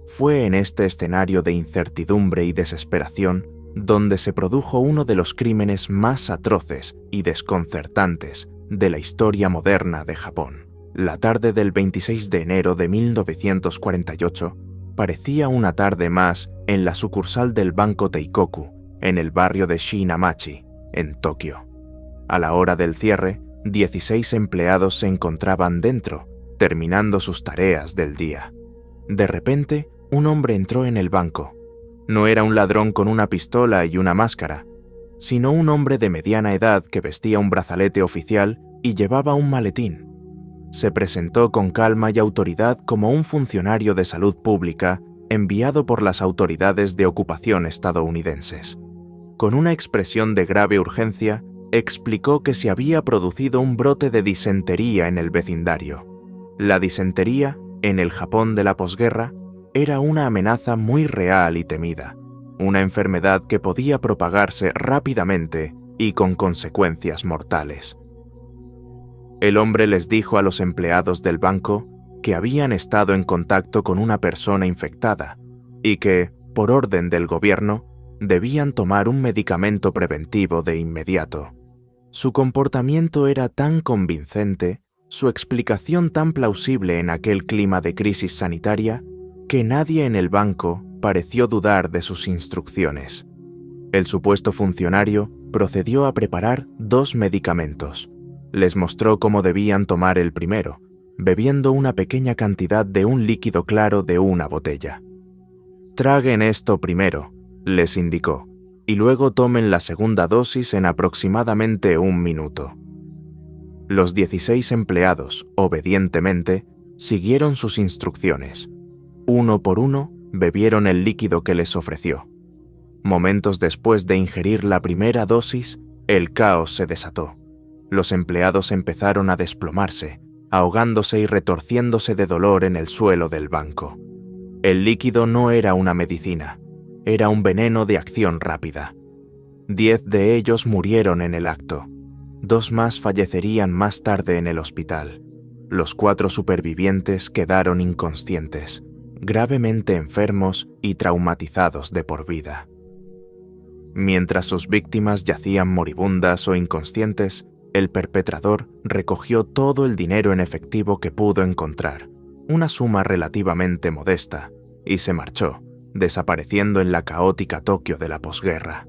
Fue en este escenario de incertidumbre y desesperación donde se produjo uno de los crímenes más atroces y desconcertantes de la historia moderna de Japón. La tarde del 26 de enero de 1948 parecía una tarde más en la sucursal del Banco Teikoku, en el barrio de Shinamachi, en Tokio. A la hora del cierre, 16 empleados se encontraban dentro, terminando sus tareas del día. De repente, un hombre entró en el banco. No era un ladrón con una pistola y una máscara, sino un hombre de mediana edad que vestía un brazalete oficial y llevaba un maletín. Se presentó con calma y autoridad como un funcionario de salud pública enviado por las autoridades de ocupación estadounidenses. Con una expresión de grave urgencia, explicó que se había producido un brote de disentería en el vecindario. La disentería, en el Japón de la posguerra, era una amenaza muy real y temida, una enfermedad que podía propagarse rápidamente y con consecuencias mortales. El hombre les dijo a los empleados del banco que habían estado en contacto con una persona infectada y que, por orden del gobierno, debían tomar un medicamento preventivo de inmediato. Su comportamiento era tan convincente, su explicación tan plausible en aquel clima de crisis sanitaria, que nadie en el banco pareció dudar de sus instrucciones. El supuesto funcionario procedió a preparar 2 medicamentos. Les mostró cómo debían tomar el primero, bebiendo una pequeña cantidad de un líquido claro de una botella. «Traguen esto primero», les indicó, «y luego tomen la segunda dosis en aproximadamente 1 minuto». Los 16 empleados, obedientemente, siguieron sus instrucciones. Uno por uno, bebieron el líquido que les ofreció. Momentos después de ingerir la primera dosis, el caos se desató. Los empleados empezaron a desplomarse, ahogándose y retorciéndose de dolor en el suelo del banco. El líquido no era una medicina, era un veneno de acción rápida. 10 de ellos murieron en el acto. 2 más fallecerían más tarde en el hospital. Los 4 supervivientes quedaron inconscientes, gravemente enfermos y traumatizados de por vida. Mientras sus víctimas yacían moribundas o inconscientes, el perpetrador recogió todo el dinero en efectivo que pudo encontrar, una suma relativamente modesta, y se marchó, desapareciendo en la caótica Tokio de la posguerra.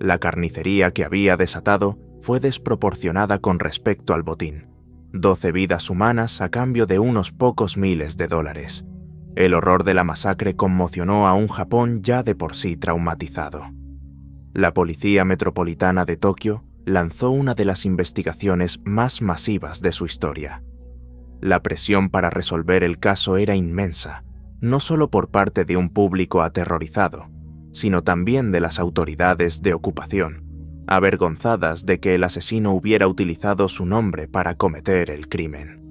La carnicería que había desatado fue desproporcionada con respecto al botín. 12 vidas humanas a cambio de unos pocos miles de dólares. El horror de la masacre conmocionó a un Japón ya de por sí traumatizado. La Policía Metropolitana de Tokio lanzó una de las investigaciones más masivas de su historia. La presión para resolver el caso era inmensa, no solo por parte de un público aterrorizado, sino también de las autoridades de ocupación, avergonzadas de que el asesino hubiera utilizado su nombre para cometer el crimen.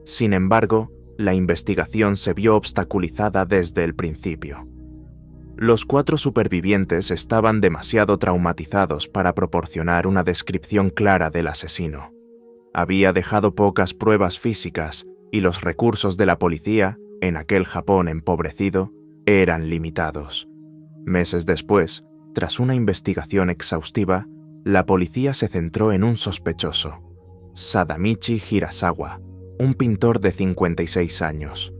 Sin embargo, la investigación se vio obstaculizada desde el principio. Los 4 supervivientes estaban demasiado traumatizados para proporcionar una descripción clara del asesino. Había dejado pocas pruebas físicas y los recursos de la policía, en aquel Japón empobrecido, eran limitados. Meses después, tras una investigación exhaustiva, la policía se centró en un sospechoso, Sadamichi Hirasawa, un pintor de 56 años.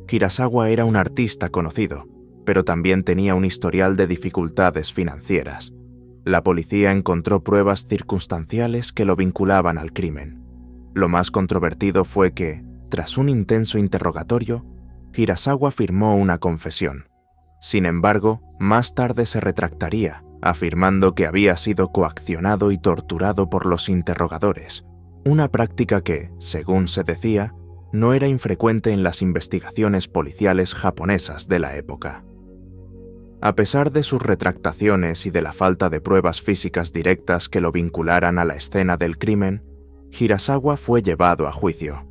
Hirasawa era un artista conocido, pero también tenía un historial de dificultades financieras. La policía encontró pruebas circunstanciales que lo vinculaban al crimen. Lo más controvertido fue que, tras un intenso interrogatorio, Hirasawa firmó una confesión. Sin embargo, más tarde se retractaría, afirmando que había sido coaccionado y torturado por los interrogadores, una práctica que, según se decía, no era infrecuente en las investigaciones policiales japonesas de la época. A pesar de sus retractaciones y de la falta de pruebas físicas directas que lo vincularan a la escena del crimen, Hirasawa fue llevado a juicio.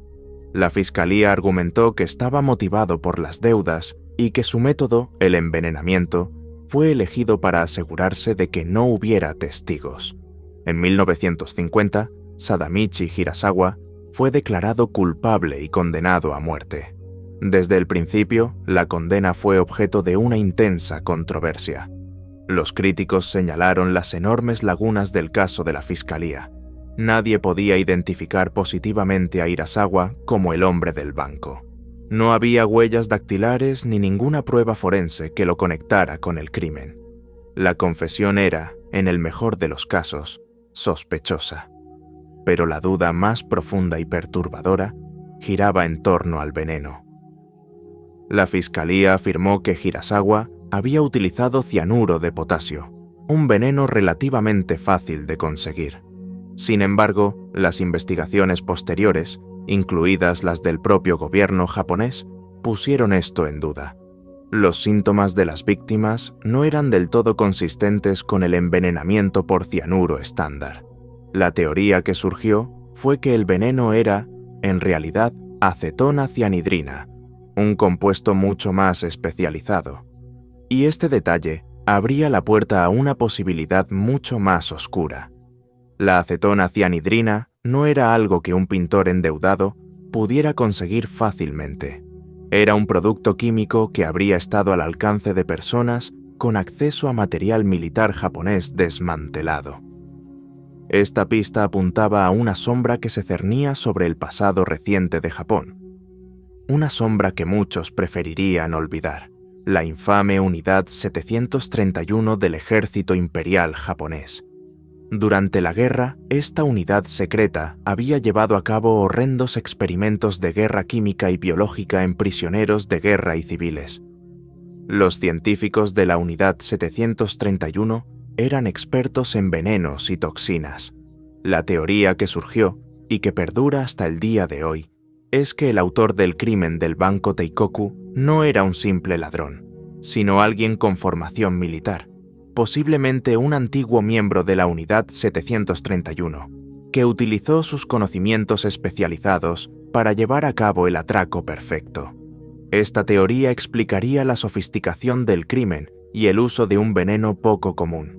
La fiscalía argumentó que estaba motivado por las deudas y que su método, el envenenamiento, fue elegido para asegurarse de que no hubiera testigos. En 1950, Sadamichi Hirasawa fue declarado culpable y condenado a muerte. Desde el principio, la condena fue objeto de una intensa controversia. Los críticos señalaron las enormes lagunas del caso de la fiscalía. Nadie podía identificar positivamente a Hirasawa como el hombre del banco. No había huellas dactilares ni ninguna prueba forense que lo conectara con el crimen. La confesión era, en el mejor de los casos, sospechosa. Pero la duda más profunda y perturbadora giraba en torno al veneno. La fiscalía afirmó que Hirasawa había utilizado cianuro de potasio, un veneno relativamente fácil de conseguir. Sin embargo, las investigaciones posteriores, incluidas las del propio gobierno japonés, pusieron esto en duda. Los síntomas de las víctimas no eran del todo consistentes con el envenenamiento por cianuro estándar. La teoría que surgió fue que el veneno era, en realidad, acetona cianhidrina, un compuesto mucho más especializado. Y este detalle abría la puerta a una posibilidad mucho más oscura. La acetona cianhidrina no era algo que un pintor endeudado pudiera conseguir fácilmente. Era un producto químico que habría estado al alcance de personas con acceso a material militar japonés desmantelado. Esta pista apuntaba a una sombra que se cernía sobre el pasado reciente de Japón. Una sombra que muchos preferirían olvidar, la infame Unidad 731 del Ejército Imperial japonés. Durante la guerra, esta unidad secreta había llevado a cabo horrendos experimentos de guerra química y biológica en prisioneros de guerra y civiles. Los científicos de la Unidad 731 eran expertos en venenos y toxinas. La teoría que surgió, y que perdura hasta el día de hoy, es que el autor del crimen del Banco Teikoku no era un simple ladrón, sino alguien con formación militar, posiblemente un antiguo miembro de la Unidad 731, que utilizó sus conocimientos especializados para llevar a cabo el atraco perfecto. Esta teoría explicaría la sofisticación del crimen y el uso de un veneno poco común.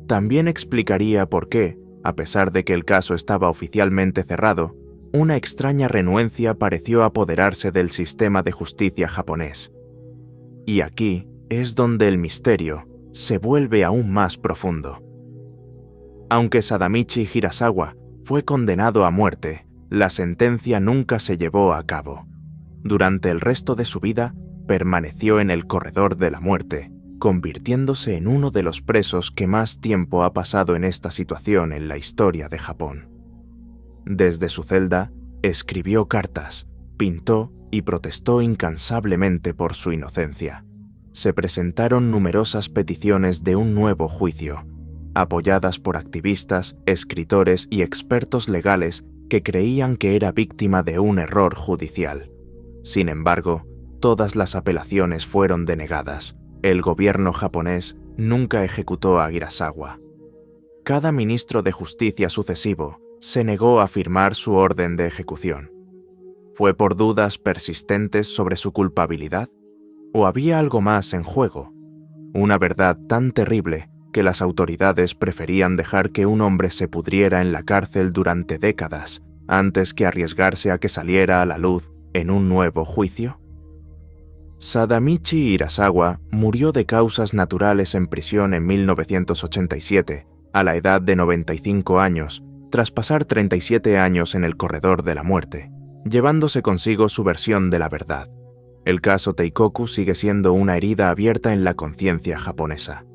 También explicaría por qué, a pesar de que el caso estaba oficialmente cerrado, una extraña renuencia pareció apoderarse del sistema de justicia japonés. Y aquí es donde el misterio se vuelve aún más profundo. Aunque Sadamichi Hirasawa fue condenado a muerte, la sentencia nunca se llevó a cabo. Durante el resto de su vida, permaneció en el corredor de la muerte, convirtiéndose en uno de los presos que más tiempo ha pasado en esta situación en la historia de Japón. Desde su celda, escribió cartas, pintó y protestó incansablemente por su inocencia. Se presentaron numerosas peticiones de un nuevo juicio, apoyadas por activistas, escritores y expertos legales que creían que era víctima de un error judicial. Sin embargo, todas las apelaciones fueron denegadas. El gobierno japonés nunca ejecutó a Hirasawa. Cada ministro de justicia sucesivo se negó a firmar su orden de ejecución. ¿Fue por dudas persistentes sobre su culpabilidad? ¿O había algo más en juego? Una verdad tan terrible que las autoridades preferían dejar que un hombre se pudriera en la cárcel durante décadas antes que arriesgarse a que saliera a la luz en un nuevo juicio. Sadamichi Hirasawa murió de causas naturales en prisión en 1987, a la edad de 95 años, tras pasar 37 años en el corredor de la muerte, llevándose consigo su versión de la verdad. El caso Teikoku sigue siendo una herida abierta en la conciencia japonesa.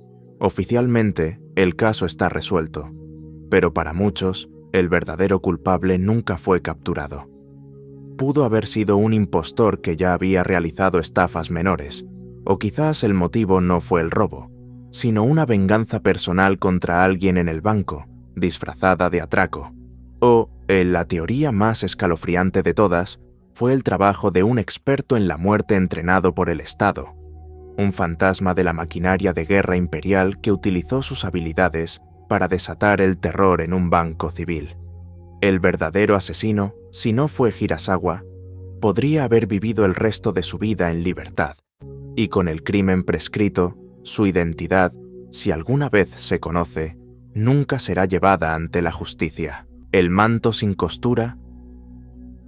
Oficialmente, el caso está resuelto, pero para muchos, el verdadero culpable nunca fue capturado. Pudo haber sido un impostor que ya había realizado estafas menores, o quizás el motivo no fue el robo, sino una venganza personal contra alguien en el banco, disfrazada de atraco. O, en la teoría más escalofriante de todas, fue el trabajo de un experto en la muerte entrenado por el Estado, un fantasma de la maquinaria de guerra imperial que utilizó sus habilidades para desatar el terror en un banco civil. El verdadero asesino, si no fue Hirasawa, podría haber vivido el resto de su vida en libertad, y con el crimen prescrito, su identidad, si alguna vez se conoce, nunca será llevada ante la justicia. El manto sin costura.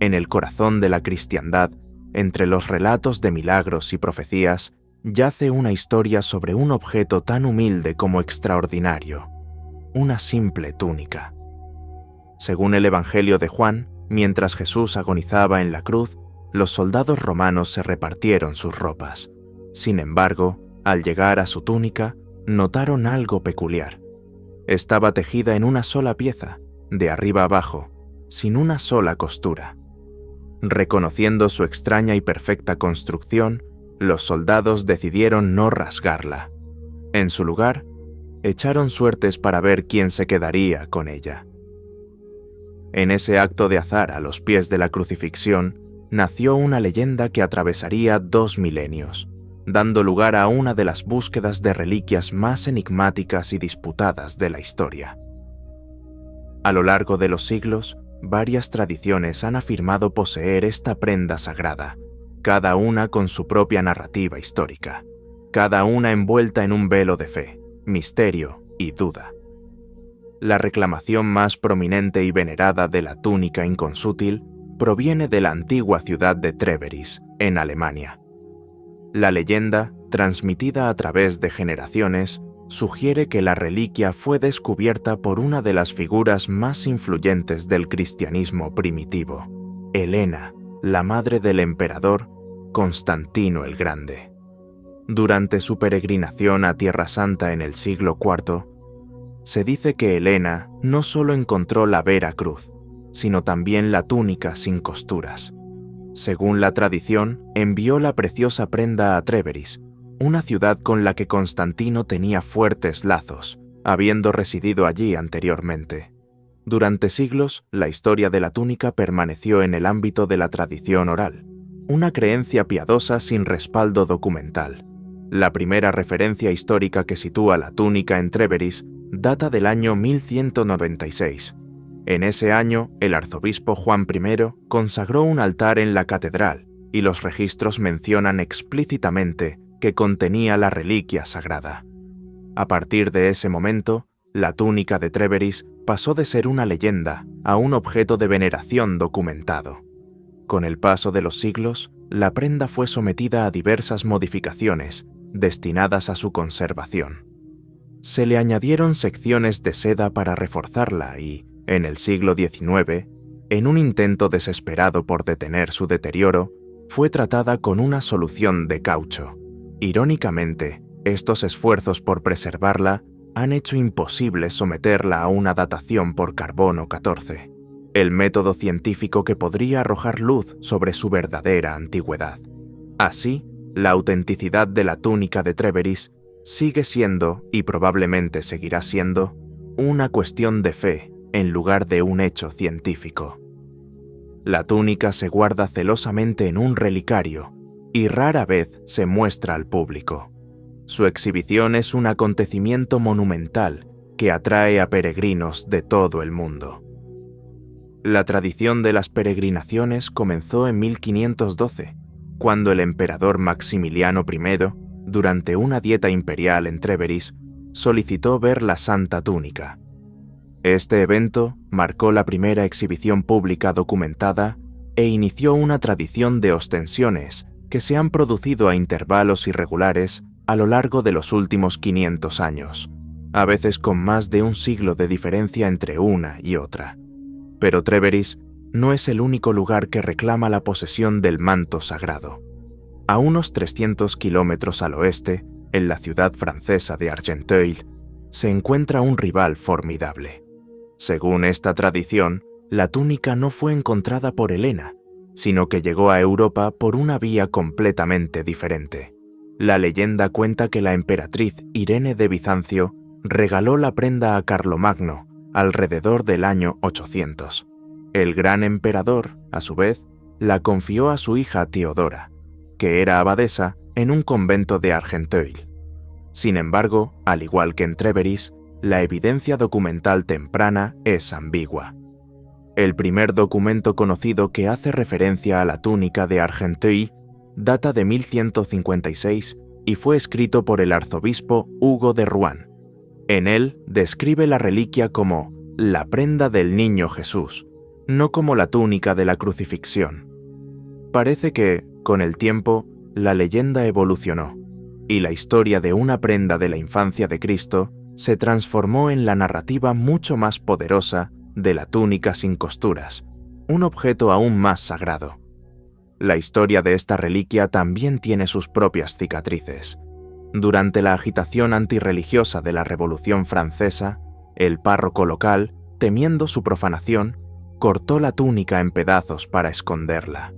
En el corazón de la cristiandad, entre los relatos de milagros y profecías, yace una historia sobre un objeto tan humilde como extraordinario, una simple túnica. Según el Evangelio de Juan, mientras Jesús agonizaba en la cruz, los soldados romanos se repartieron sus ropas. Sin embargo, al llegar a su túnica, notaron algo peculiar. Estaba tejida en una sola pieza, de arriba abajo, sin una sola costura. Reconociendo su extraña y perfecta construcción, los soldados decidieron no rasgarla. En su lugar, echaron suertes para ver quién se quedaría con ella. En ese acto de azar a los pies de la crucifixión, nació una leyenda que atravesaría 2 milenios, dando lugar a una de las búsquedas de reliquias más enigmáticas y disputadas de la historia. A lo largo de los siglos, varias tradiciones han afirmado poseer esta prenda sagrada, cada una con su propia narrativa histórica, cada una envuelta en un velo de fe, misterio y duda. La reclamación más prominente y venerada de la túnica inconsútil proviene de la antigua ciudad de Treveris, en Alemania. La leyenda, transmitida a través de generaciones, sugiere que la reliquia fue descubierta por una de las figuras más influyentes del cristianismo primitivo, Helena, la madre del emperador Constantino el Grande. Durante su peregrinación a Tierra Santa en el siglo IV, se dice que Helena no solo encontró la Vera Cruz, sino también la túnica sin costuras. Según la tradición, envió la preciosa prenda a Treveris, una ciudad con la que Constantino tenía fuertes lazos, habiendo residido allí anteriormente. Durante siglos, la historia de la túnica permaneció en el ámbito de la tradición oral, una creencia piadosa sin respaldo documental. La primera referencia histórica que sitúa la túnica en Trèveris data del año 1196. En ese año, el arzobispo Juan I consagró un altar en la catedral y los registros mencionan explícitamente que contenía la reliquia sagrada. A partir de ese momento, la túnica de Trèveris pasó de ser una leyenda a un objeto de veneración documentado. Con el paso de los siglos, la prenda fue sometida a diversas modificaciones destinadas a su conservación. Se le añadieron secciones de seda para reforzarla y, en el siglo XIX, en un intento desesperado por detener su deterioro, fue tratada con una solución de caucho. Irónicamente, estos esfuerzos por preservarla han hecho imposible someterla a una datación por carbono 14, el método científico que podría arrojar luz sobre su verdadera antigüedad. Así, la autenticidad de la túnica de Trèveris sigue siendo, y probablemente seguirá siendo, una cuestión de fe en lugar de un hecho científico. La túnica se guarda celosamente en un relicario y rara vez se muestra al público. Su exhibición es un acontecimiento monumental que atrae a peregrinos de todo el mundo. La tradición de las peregrinaciones comenzó en 1512, cuando el emperador Maximiliano I, durante una dieta imperial en Trèveris, solicitó ver la Santa Túnica. Este evento marcó la primera exhibición pública documentada e inició una tradición de ostensiones que se han producido a intervalos irregulares a lo largo de los últimos 500 años, a veces con más de un siglo de diferencia entre una y otra. Pero Trèveris no es el único lugar que reclama la posesión del manto sagrado. A unos 300 kilómetros al oeste, en la ciudad francesa de Argenteuil, se encuentra un rival formidable. Según esta tradición, la túnica no fue encontrada por Helena, sino que llegó a Europa por una vía completamente diferente. La leyenda cuenta que la emperatriz Irene de Bizancio regaló la prenda a Carlomagno alrededor del año 800. El gran emperador, a su vez, la confió a su hija Teodora, que era abadesa en un convento de Argenteuil. Sin embargo, al igual que en Trèveris, la evidencia documental temprana es ambigua. El primer documento conocido que hace referencia a la túnica de Argenteuil data de 1156 y fue escrito por el arzobispo Hugo de Rouen. En él describe la reliquia como la prenda del niño Jesús, no como la túnica de la crucifixión. Parece que, con el tiempo, la leyenda evolucionó, y la historia de una prenda de la infancia de Cristo se transformó en la narrativa mucho más poderosa de la túnica sin costuras, un objeto aún más sagrado. La historia de esta reliquia también tiene sus propias cicatrices. Durante la agitación antirreligiosa de la Revolución Francesa, el párroco local, temiendo su profanación, cortó la túnica en pedazos para esconderla.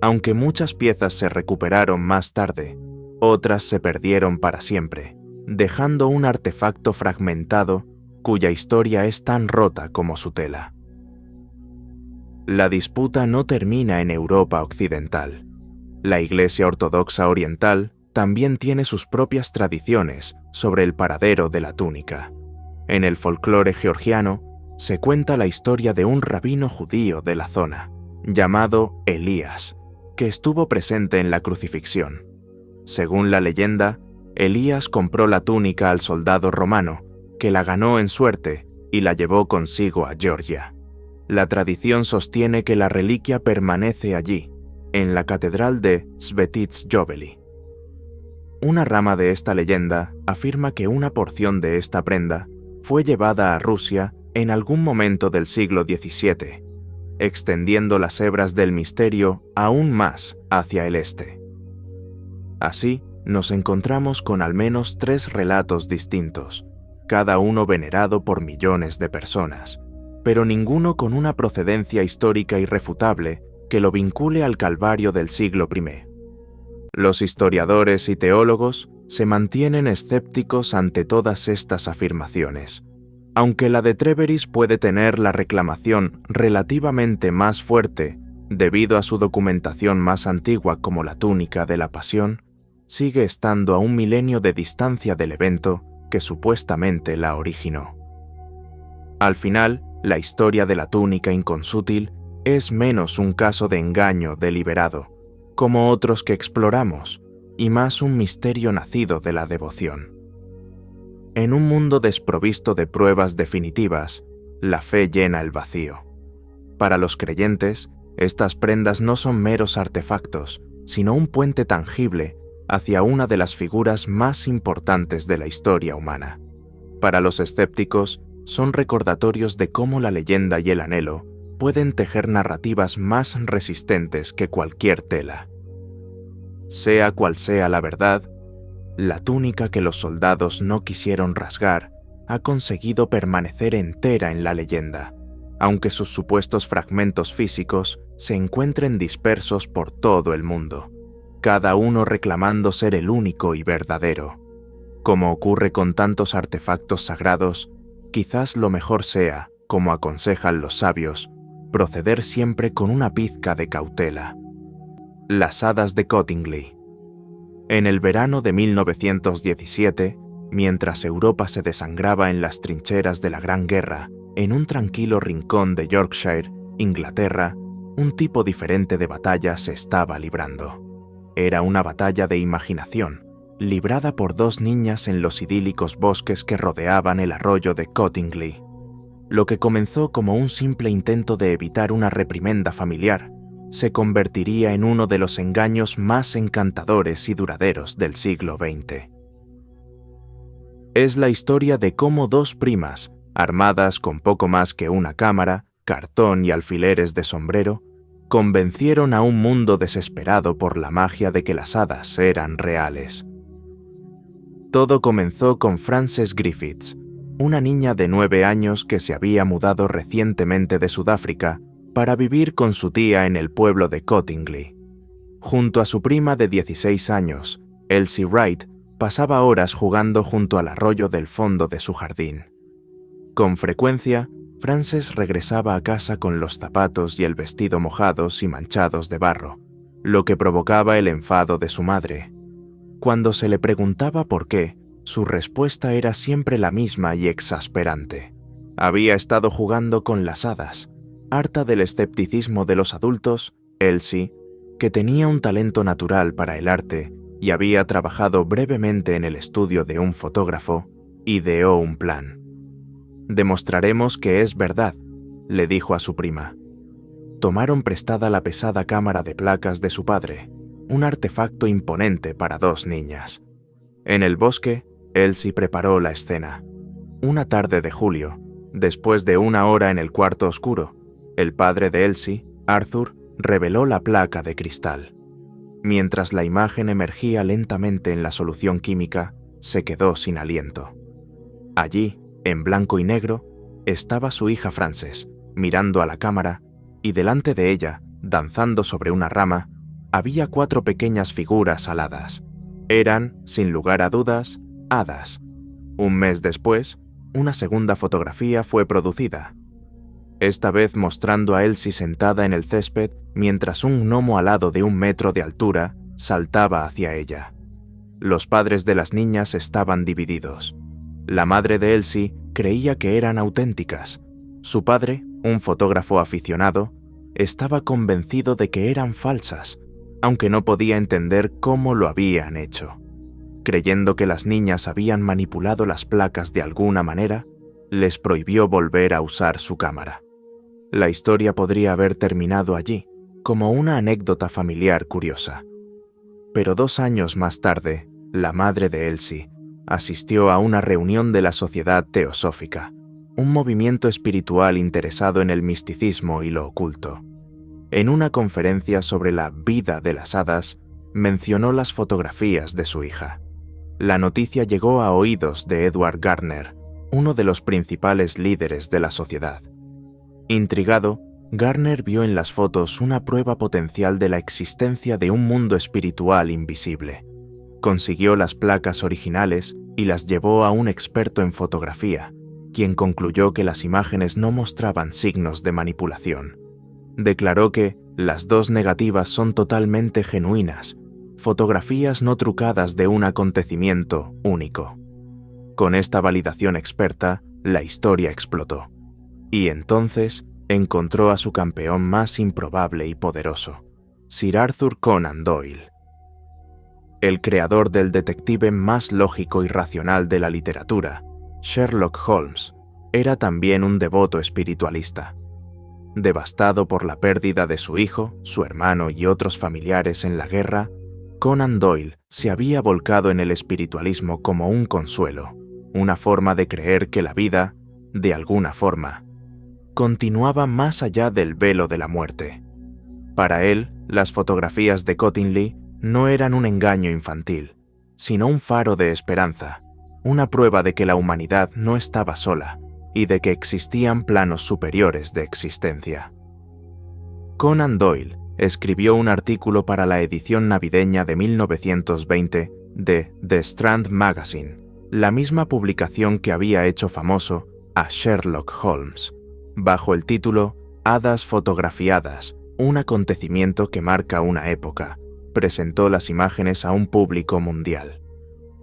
Aunque muchas piezas se recuperaron más tarde, otras se perdieron para siempre, dejando un artefacto fragmentado cuya historia es tan rota como su tela. La disputa no termina en Europa occidental. La Iglesia Ortodoxa Oriental también tiene sus propias tradiciones sobre el paradero de la túnica. En el folclore georgiano se cuenta la historia de un rabino judío de la zona, llamado Elías, que estuvo presente en la crucifixión. Según la leyenda, Elías compró la túnica al soldado romano, que la ganó en suerte y la llevó consigo a Georgia. La tradición sostiene que la reliquia permanece allí, en la catedral de Svetitz-Joveli. Una rama de esta leyenda afirma que una porción de esta prenda fue llevada a Rusia en algún momento del siglo XVII, extendiendo las hebras del misterio aún más hacia el este. Así, nos encontramos con al menos 3 relatos distintos, cada uno venerado por millones de personas, pero ninguno con una procedencia histórica irrefutable que lo vincule al Calvario del siglo I. Los historiadores y teólogos se mantienen escépticos ante todas estas afirmaciones, Aunque la de Treveris puede tener la reclamación relativamente más fuerte debido a su documentación más antigua como la túnica de la pasión, sigue estando a un milenio de distancia del evento que supuestamente la originó. Al final, la historia de la túnica inconsútil es menos un caso de engaño deliberado, como otros que exploramos, y más un misterio nacido de la devoción. En un mundo desprovisto de pruebas definitivas, la fe llena el vacío. Para los creyentes, estas prendas no son meros artefactos, sino un puente tangible hacia una de las figuras más importantes de la historia humana. Para los escépticos, son recordatorios de cómo la leyenda y el anhelo pueden tejer narrativas más resistentes que cualquier tela. Sea cual sea la verdad, la túnica que los soldados no quisieron rasgar ha conseguido permanecer entera en la leyenda, aunque sus supuestos fragmentos físicos se encuentren dispersos por todo el mundo, cada uno reclamando ser el único y verdadero. Como ocurre con tantos artefactos sagrados, quizás lo mejor sea, como aconsejan los sabios, proceder siempre con una pizca de cautela. Las hadas de Cottingley. En el verano de 1917, mientras Europa se desangraba en las trincheras de la Gran Guerra, en un tranquilo rincón de Yorkshire, Inglaterra, un tipo diferente de batalla se estaba librando. Era una batalla de imaginación, librada por dos niñas en los idílicos bosques que rodeaban el arroyo de Cottingley. Lo que comenzó como un simple intento de evitar una reprimenda familiar, se convertiría en uno de los engaños más encantadores y duraderos del siglo XX. Es la historia de cómo dos primas, armadas con poco más que una cámara, cartón y alfileres de sombrero, convencieron a un mundo desesperado por la magia de que las hadas eran reales. Todo comenzó con Frances Griffiths, una niña de 9 años que se había mudado recientemente de Sudáfrica para vivir con su tía en el pueblo de Cottingley. Junto a su prima de 16 años, Elsie Wright, pasaba horas jugando junto al arroyo del fondo de su jardín. Con frecuencia, Frances regresaba a casa con los zapatos y el vestido mojados y manchados de barro, lo que provocaba el enfado de su madre. Cuando se le preguntaba por qué, su respuesta era siempre la misma y exasperante. Había estado jugando con las hadas. Harta del escepticismo de los adultos, Elsie, que tenía un talento natural para el arte y había trabajado brevemente en el estudio de un fotógrafo, ideó un plan. «Demostraremos que es verdad», le dijo a su prima. Tomaron prestada la pesada cámara de placas de su padre, un artefacto imponente para dos niñas. En el bosque, Elsie preparó la escena. Una tarde de julio, después de 1 hora en el cuarto oscuro, el padre de Elsie, Arthur, reveló la placa de cristal. Mientras la imagen emergía lentamente en la solución química, se quedó sin aliento. Allí, en blanco y negro, estaba su hija Frances, mirando a la cámara, y delante de ella, danzando sobre una rama, había 4 pequeñas figuras aladas. Eran, sin lugar a dudas, hadas. Un mes después, una segunda fotografía fue producida, esta vez mostrando a Elsie sentada en el césped mientras un gnomo alado de 1 metro de altura saltaba hacia ella. Los padres de las niñas estaban divididos. La madre de Elsie creía que eran auténticas. Su padre, un fotógrafo aficionado, estaba convencido de que eran falsas, aunque no podía entender cómo lo habían hecho. Creyendo que las niñas habían manipulado las placas de alguna manera, les prohibió volver a usar su cámara. La historia podría haber terminado allí, como una anécdota familiar curiosa. Pero 2 años más tarde, la madre de Elsie asistió a una reunión de la Sociedad Teosófica, un movimiento espiritual interesado en el misticismo y lo oculto. En una conferencia sobre la vida de las hadas, mencionó las fotografías de su hija. La noticia llegó a oídos de Edward Gardner, uno de los principales líderes de la sociedad. Intrigado, Gardner vio en las fotos una prueba potencial de la existencia de un mundo espiritual invisible. Consiguió las placas originales y las llevó a un experto en fotografía, quien concluyó que las imágenes no mostraban signos de manipulación. Declaró que las dos negativas son totalmente genuinas, fotografías no trucadas de un acontecimiento único. Con esta validación experta, la historia explotó. Y entonces encontró a su campeón más improbable y poderoso, Sir Arthur Conan Doyle. El creador del detective más lógico y racional de la literatura, Sherlock Holmes, era también un devoto espiritualista. Devastado por la pérdida de su hijo, su hermano y otros familiares en la guerra, Conan Doyle se había volcado en el espiritualismo como un consuelo, una forma de creer que la vida, de alguna forma, continuaba más allá del velo de la muerte. Para él, las fotografías de Cottingley no eran un engaño infantil, sino un faro de esperanza, una prueba de que la humanidad no estaba sola y de que existían planos superiores de existencia. Conan Doyle escribió un artículo para la edición navideña de 1920 de The Strand Magazine, la misma publicación que había hecho famoso a Sherlock Holmes, bajo el título Hadas fotografiadas, un acontecimiento que marca una época. Presentó las imágenes a un público mundial.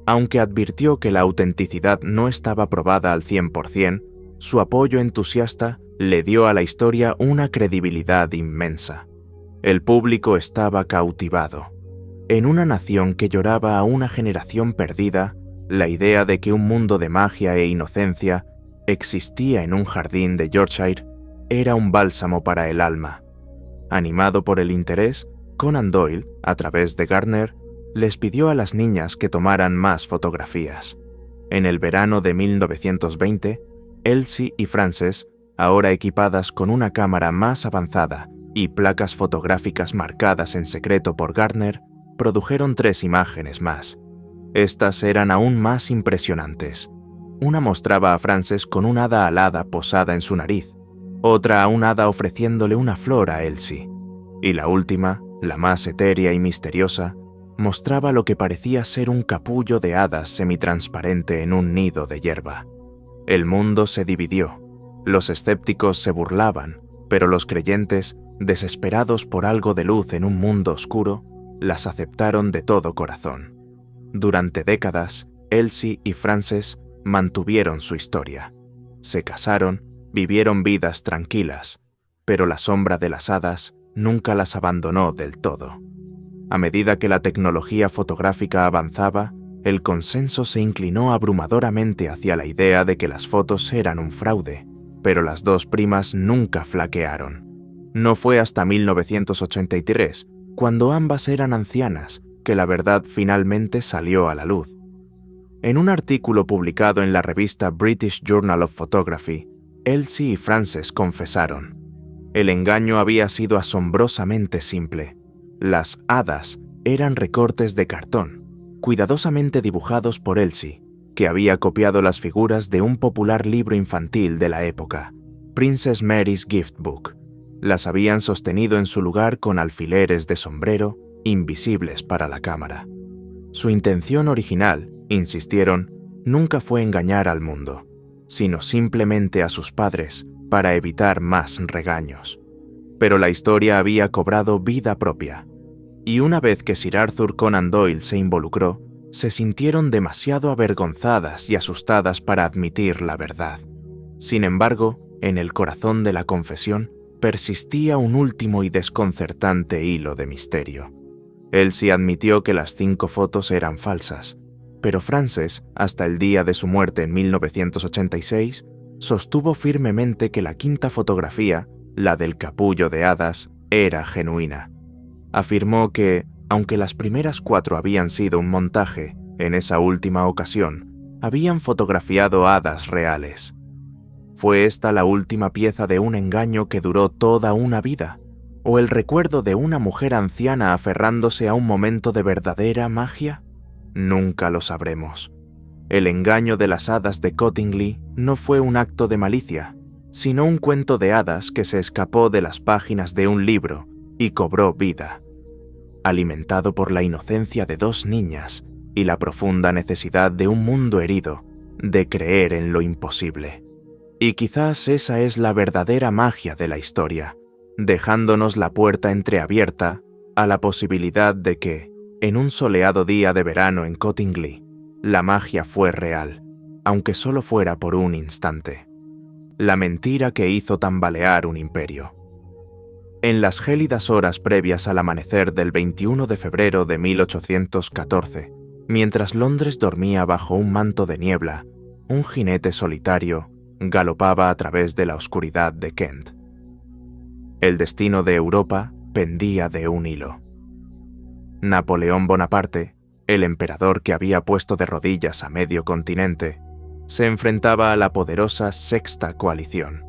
Aunque advirtió que la autenticidad no estaba probada al 100%, su apoyo entusiasta le dio a la historia una credibilidad inmensa. El público estaba cautivado. En una nación que lloraba a una generación perdida, la idea de que un mundo de magia e inocencia existía en un jardín de Yorkshire era un bálsamo para el alma. Animado por el interés, Conan Doyle, a través de Gardner, les pidió a las niñas que tomaran más fotografías. En el verano de 1920, Elsie y Frances, ahora equipadas con una cámara más avanzada y placas fotográficas marcadas en secreto por Gardner, produjeron 3 imágenes más. Estas eran aún más impresionantes. Una mostraba a Frances con una hada alada posada en su nariz, otra a un hada ofreciéndole una flor a Elsie, y la última, la más etérea y misteriosa, mostraba lo que parecía ser un capullo de hadas semitransparente en un nido de hierba. El mundo se dividió. Los escépticos se burlaban, pero los creyentes, desesperados por algo de luz en un mundo oscuro, las aceptaron de todo corazón. Durante décadas, Elsie y Frances mantuvieron su historia. Se casaron, vivieron vidas tranquilas, pero la sombra de las hadas nunca las abandonó del todo. A medida que la tecnología fotográfica avanzaba, el consenso se inclinó abrumadoramente hacia la idea de que las fotos eran un fraude, pero las dos primas nunca flaquearon. No fue hasta 1983, cuando ambas eran ancianas, que la verdad finalmente salió a la luz. En un artículo publicado en la revista British Journal of Photography, Elsie y Frances confesaron: el engaño había sido asombrosamente simple. Las hadas eran recortes de cartón, cuidadosamente dibujados por Elsie, que había copiado las figuras de un popular libro infantil de la época, Princess Mary's Gift Book. Las habían sostenido en su lugar con alfileres de sombrero, invisibles para la cámara. Su intención original, insistieron, nunca fue engañar al mundo, sino simplemente a sus padres para evitar más regaños. Pero la historia había cobrado vida propia, y una vez que Sir Arthur Conan Doyle se involucró, se sintieron demasiado avergonzadas y asustadas para admitir la verdad. Sin embargo, en el corazón de la confesión persistía un último y desconcertante hilo de misterio. Elsie admitió que las 5 fotos eran falsas, pero Frances, hasta el día de su muerte en 1986, sostuvo firmemente que la 5ª fotografía, la del capullo de hadas, era genuina. Afirmó que, aunque las primeras 4 habían sido un montaje, en esa última ocasión, habían fotografiado hadas reales. ¿Fue esta la última pieza de un engaño que duró toda una vida? ¿O el recuerdo de una mujer anciana aferrándose a un momento de verdadera magia? Nunca lo sabremos. El engaño de las hadas de Cottingley no fue un acto de malicia, sino un cuento de hadas que se escapó de las páginas de un libro y cobró vida, alimentado por la inocencia de 2 niñas y la profunda necesidad de un mundo herido de creer en lo imposible. Y quizás esa es la verdadera magia de la historia, dejándonos la puerta entreabierta a la posibilidad de que, en un soleado día de verano en Cottingley, la magia fue real, aunque solo fuera por un instante. La mentira que hizo tambalear un imperio. En las gélidas horas previas al amanecer del 21 de febrero de 1814, mientras Londres dormía bajo un manto de niebla, un jinete solitario galopaba a través de la oscuridad de Kent. El destino de Europa pendía de un hilo. Napoleón Bonaparte, el emperador que había puesto de rodillas a medio continente, se enfrentaba a la poderosa Sexta Coalición.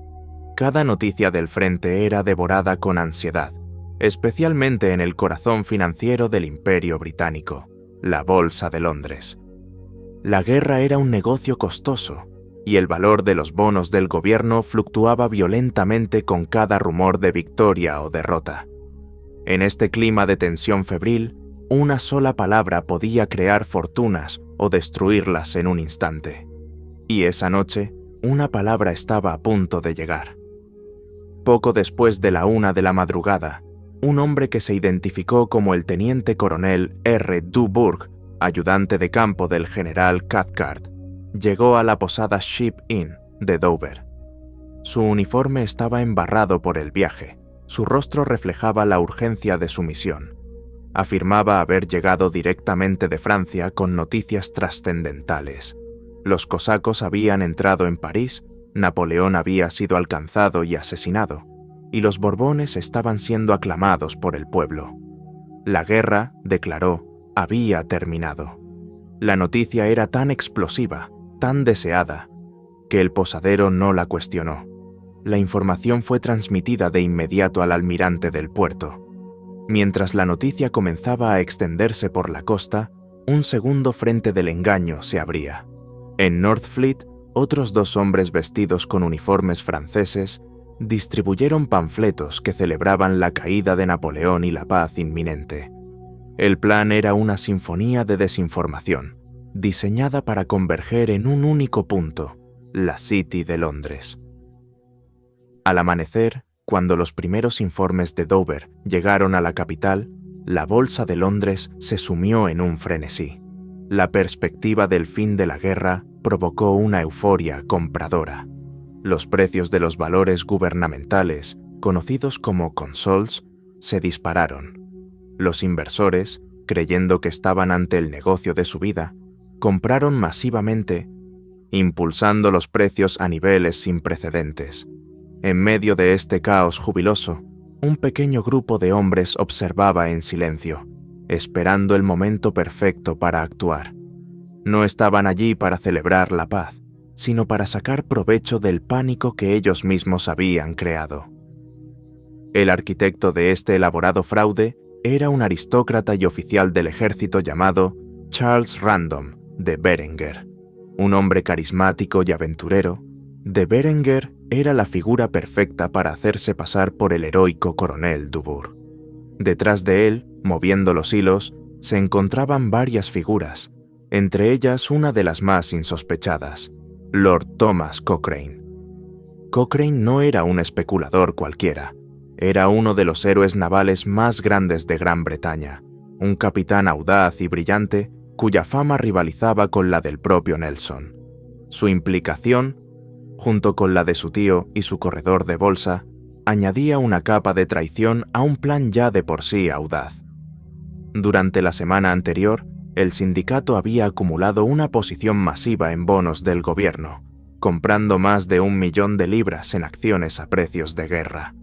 Cada noticia del frente era devorada con ansiedad, especialmente en el corazón financiero del Imperio Británico, la Bolsa de Londres. La guerra era un negocio costoso, y el valor de los bonos del gobierno fluctuaba violentamente con cada rumor de victoria o derrota. En este clima de tensión febril, una sola palabra podía crear fortunas o destruirlas en un instante. Y esa noche, una palabra estaba a punto de llegar. Poco después de la 1 de la madrugada, un hombre que se identificó como el teniente coronel R. Dubourg, ayudante de campo del general Cathcart, llegó a la posada Ship Inn de Dover. Su uniforme estaba embarrado por el viaje, su rostro reflejaba la urgencia de su misión. Afirmaba haber llegado directamente de Francia con noticias trascendentales. Los cosacos habían entrado en París, Napoleón había sido alcanzado y asesinado, y los Borbones estaban siendo aclamados por el pueblo. La guerra, declaró, había terminado. La noticia era tan explosiva, tan deseada, que el posadero no la cuestionó. La información fue transmitida de inmediato al almirante del puerto. Mientras la noticia comenzaba a extenderse por la costa, un segundo frente del engaño se abría. En Northfleet, otros 2 hombres vestidos con uniformes franceses distribuyeron panfletos que celebraban la caída de Napoleón y la paz inminente. El plan era una sinfonía de desinformación, diseñada para converger en un único punto, la City de Londres. Al amanecer, cuando los primeros informes de Dover llegaron a la capital, la Bolsa de Londres se sumió en un frenesí. La perspectiva del fin de la guerra provocó una euforia compradora. Los precios de los valores gubernamentales, conocidos como consols, se dispararon. Los inversores, creyendo que estaban ante el negocio de su vida, compraron masivamente, impulsando los precios a niveles sin precedentes. En medio de este caos jubiloso, un pequeño grupo de hombres observaba en silencio, esperando el momento perfecto para actuar. No estaban allí para celebrar la paz, sino para sacar provecho del pánico que ellos mismos habían creado. El arquitecto de este elaborado fraude era un aristócrata y oficial del ejército llamado Charles Random de Berenguer. Un hombre carismático y aventurero, de Berenguer era la figura perfecta para hacerse pasar por el heroico coronel Dubourg. Detrás de él, moviendo los hilos, se encontraban varias figuras, entre ellas una de las más insospechadas, Lord Thomas Cochrane. Cochrane no era un especulador cualquiera, era uno de los héroes navales más grandes de Gran Bretaña, un capitán audaz y brillante cuya fama rivalizaba con la del propio Nelson. Su implicación, junto con la de su tío y su corredor de bolsa, añadía una capa de traición a un plan ya de por sí audaz. Durante la semana anterior, el sindicato había acumulado una posición masiva en bonos del gobierno, comprando más de 1 millón de libras en acciones a precios de guerra.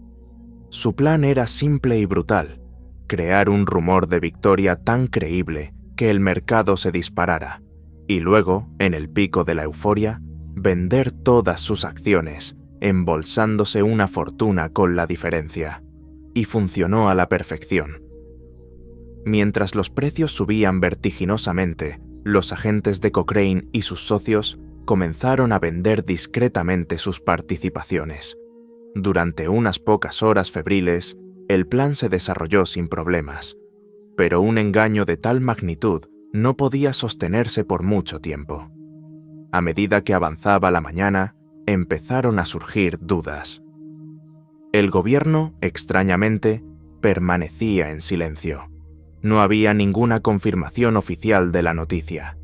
Su plan era simple y brutal, crear un rumor de victoria tan creíble que el mercado se disparara, y luego, en el pico de la euforia, vender todas sus acciones, embolsándose una fortuna con la diferencia. Y funcionó a la perfección. Mientras los precios subían vertiginosamente, los agentes de Cochrane y sus socios comenzaron a vender discretamente sus participaciones. Durante unas pocas horas febriles, el plan se desarrolló sin problemas, pero un engaño de tal magnitud no podía sostenerse por mucho tiempo. A medida que avanzaba la mañana, empezaron a surgir dudas. El gobierno, extrañamente, permanecía en silencio. No había ninguna confirmación oficial de la noticia.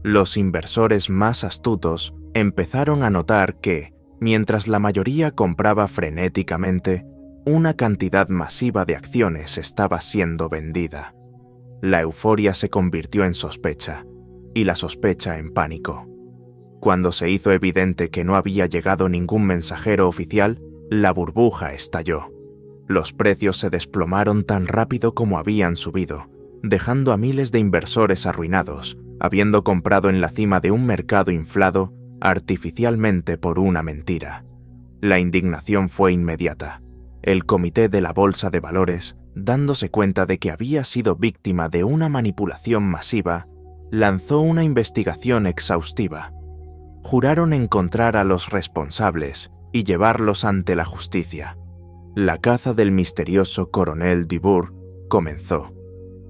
Los inversores más astutos empezaron a notar que, mientras la mayoría compraba frenéticamente, una cantidad masiva de acciones estaba siendo vendida. La euforia se convirtió en sospecha, y la sospecha en pánico. Cuando se hizo evidente que no había llegado ningún mensajero oficial, la burbuja estalló. Los precios se desplomaron tan rápido como habían subido, dejando a miles de inversores arruinados, habiendo comprado en la cima de un mercado inflado artificialmente por una mentira. La indignación fue inmediata. El comité de la Bolsa de Valores, dándose cuenta de que había sido víctima de una manipulación masiva, lanzó una investigación exhaustiva. Juraron encontrar a los responsables y llevarlos ante la justicia. La caza del misterioso coronel Dubourg comenzó.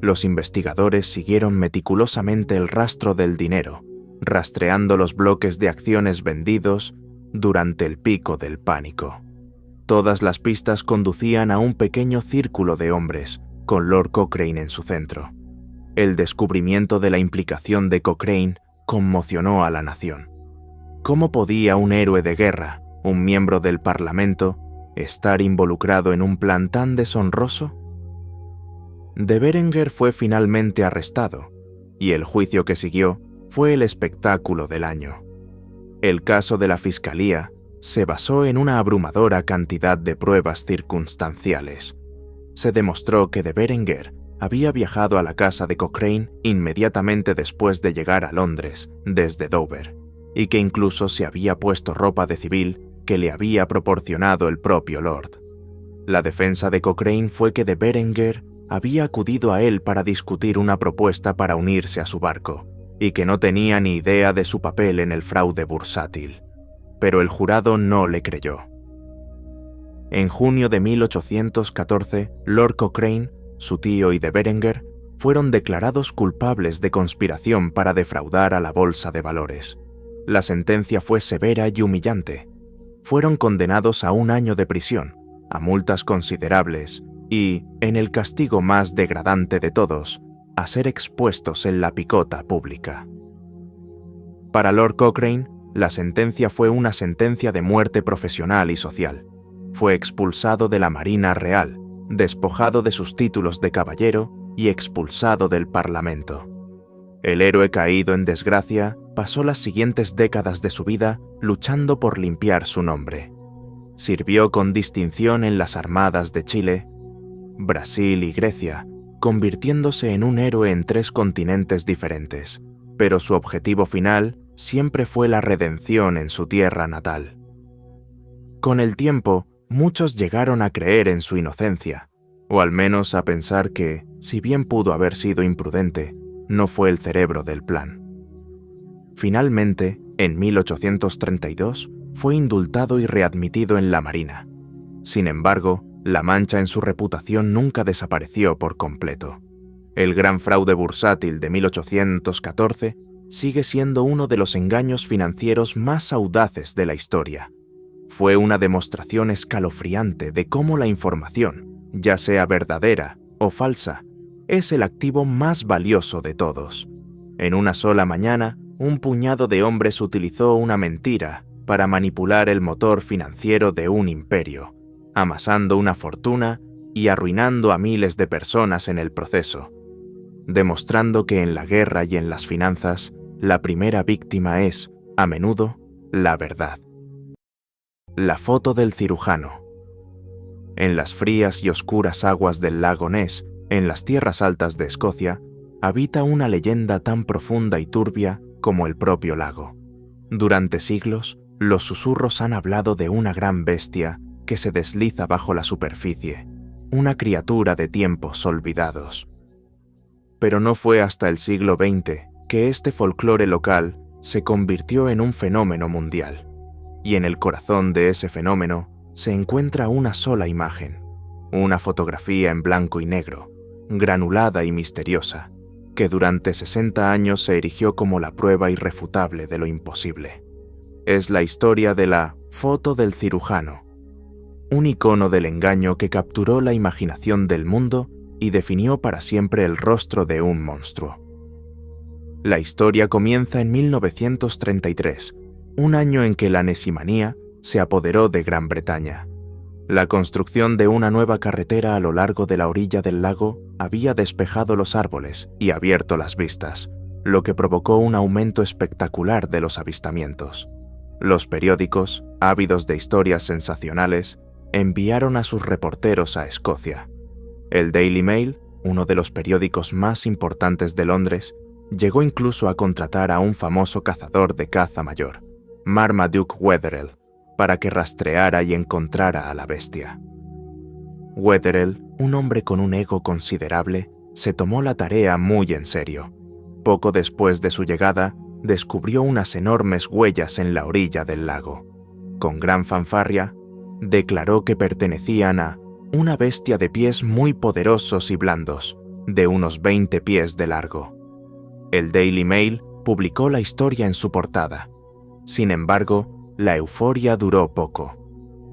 Los investigadores siguieron meticulosamente el rastro del dinero, rastreando los bloques de acciones vendidos durante el pico del pánico. Todas las pistas conducían a un pequeño círculo de hombres, con Lord Cochrane en su centro. El descubrimiento de la implicación de Cochrane conmocionó a la nación. ¿Cómo podía un héroe de guerra, un miembro del Parlamento, estar involucrado en un plan tan deshonroso? De Berenger fue finalmente arrestado, y el juicio que siguió fue el espectáculo del año. El caso de la Fiscalía se basó en una abrumadora cantidad de pruebas circunstanciales. Se demostró que de Berenger había viajado a la casa de Cochrane inmediatamente después de llegar a Londres, desde Dover, y que incluso se había puesto ropa de civil que le había proporcionado el propio Lord. La defensa de Cochrane fue que de Berenger había acudido a él para discutir una propuesta para unirse a su barco, y que no tenía ni idea de su papel en el fraude bursátil. Pero el jurado no le creyó. En junio de 1814, Lord Cochrane, su tío y de Berenger fueron declarados culpables de conspiración para defraudar a la Bolsa de Valores. La sentencia fue severa y humillante. Fueron condenados a 1 año de prisión, a multas considerables y, en el castigo más degradante de todos, a ser expuestos en la picota pública. Para Lord Cochrane, la sentencia fue una sentencia de muerte profesional y social. Fue expulsado de la Marina Real, despojado de sus títulos de caballero y expulsado del Parlamento. El héroe caído en desgracia pasó las siguientes décadas de su vida luchando por limpiar su nombre. Sirvió con distinción en las armadas de Chile, Brasil y Grecia, convirtiéndose en un héroe en 3 continentes diferentes, pero su objetivo final siempre fue la redención en su tierra natal. Con el tiempo, muchos llegaron a creer en su inocencia, o al menos a pensar que, si bien pudo haber sido imprudente, no fue el cerebro del plan. Finalmente, en 1832, fue indultado y readmitido en la Marina. Sin embargo, la mancha en su reputación nunca desapareció por completo. El gran fraude bursátil de 1814 sigue siendo uno de los engaños financieros más audaces de la historia. Fue una demostración escalofriante de cómo la información, ya sea verdadera o falsa, es el activo más valioso de todos. En una sola mañana, un puñado de hombres utilizó una mentira para manipular el motor financiero de un imperio, amasando una fortuna y arruinando a miles de personas en el proceso, demostrando que en la guerra y en las finanzas, la primera víctima es, a menudo, la verdad. La foto del cirujano. En las frías y oscuras aguas del lago Ness, en las tierras altas de Escocia, habita una leyenda tan profunda y turbia como el propio lago. Durante siglos, los susurros han hablado de una gran bestia que se desliza bajo la superficie, una criatura de tiempos olvidados. Pero no fue hasta el siglo XX que este folclore local se convirtió en un fenómeno mundial, y en el corazón de ese fenómeno se encuentra una sola imagen, una fotografía en blanco y negro, granulada y misteriosa, que durante 60 años se erigió como la prueba irrefutable de lo imposible. Es la historia de la Foto del cirujano. Un icono del engaño que capturó la imaginación del mundo y definió para siempre el rostro de un monstruo. La historia comienza en 1933, un año en que la nesimanía se apoderó de Gran Bretaña. La construcción de una nueva carretera a lo largo de la orilla del lago había despejado los árboles y abierto las vistas, lo que provocó un aumento espectacular de los avistamientos. Los periódicos, ávidos de historias sensacionales, enviaron a sus reporteros a Escocia. El Daily Mail, uno de los periódicos más importantes de Londres, llegó incluso a contratar a un famoso cazador de caza mayor, Marmaduke Wetherell, para que rastreara y encontrara a la bestia. Wetherell, un hombre con un ego considerable, se tomó la tarea muy en serio. Poco después de su llegada, descubrió unas enormes huellas en la orilla del lago. Con gran fanfarria, declaró que pertenecían a una bestia de pies muy poderosos y blandos, de unos 20 pies de largo. El Daily Mail publicó la historia en su portada. Sin embargo, la euforia duró poco.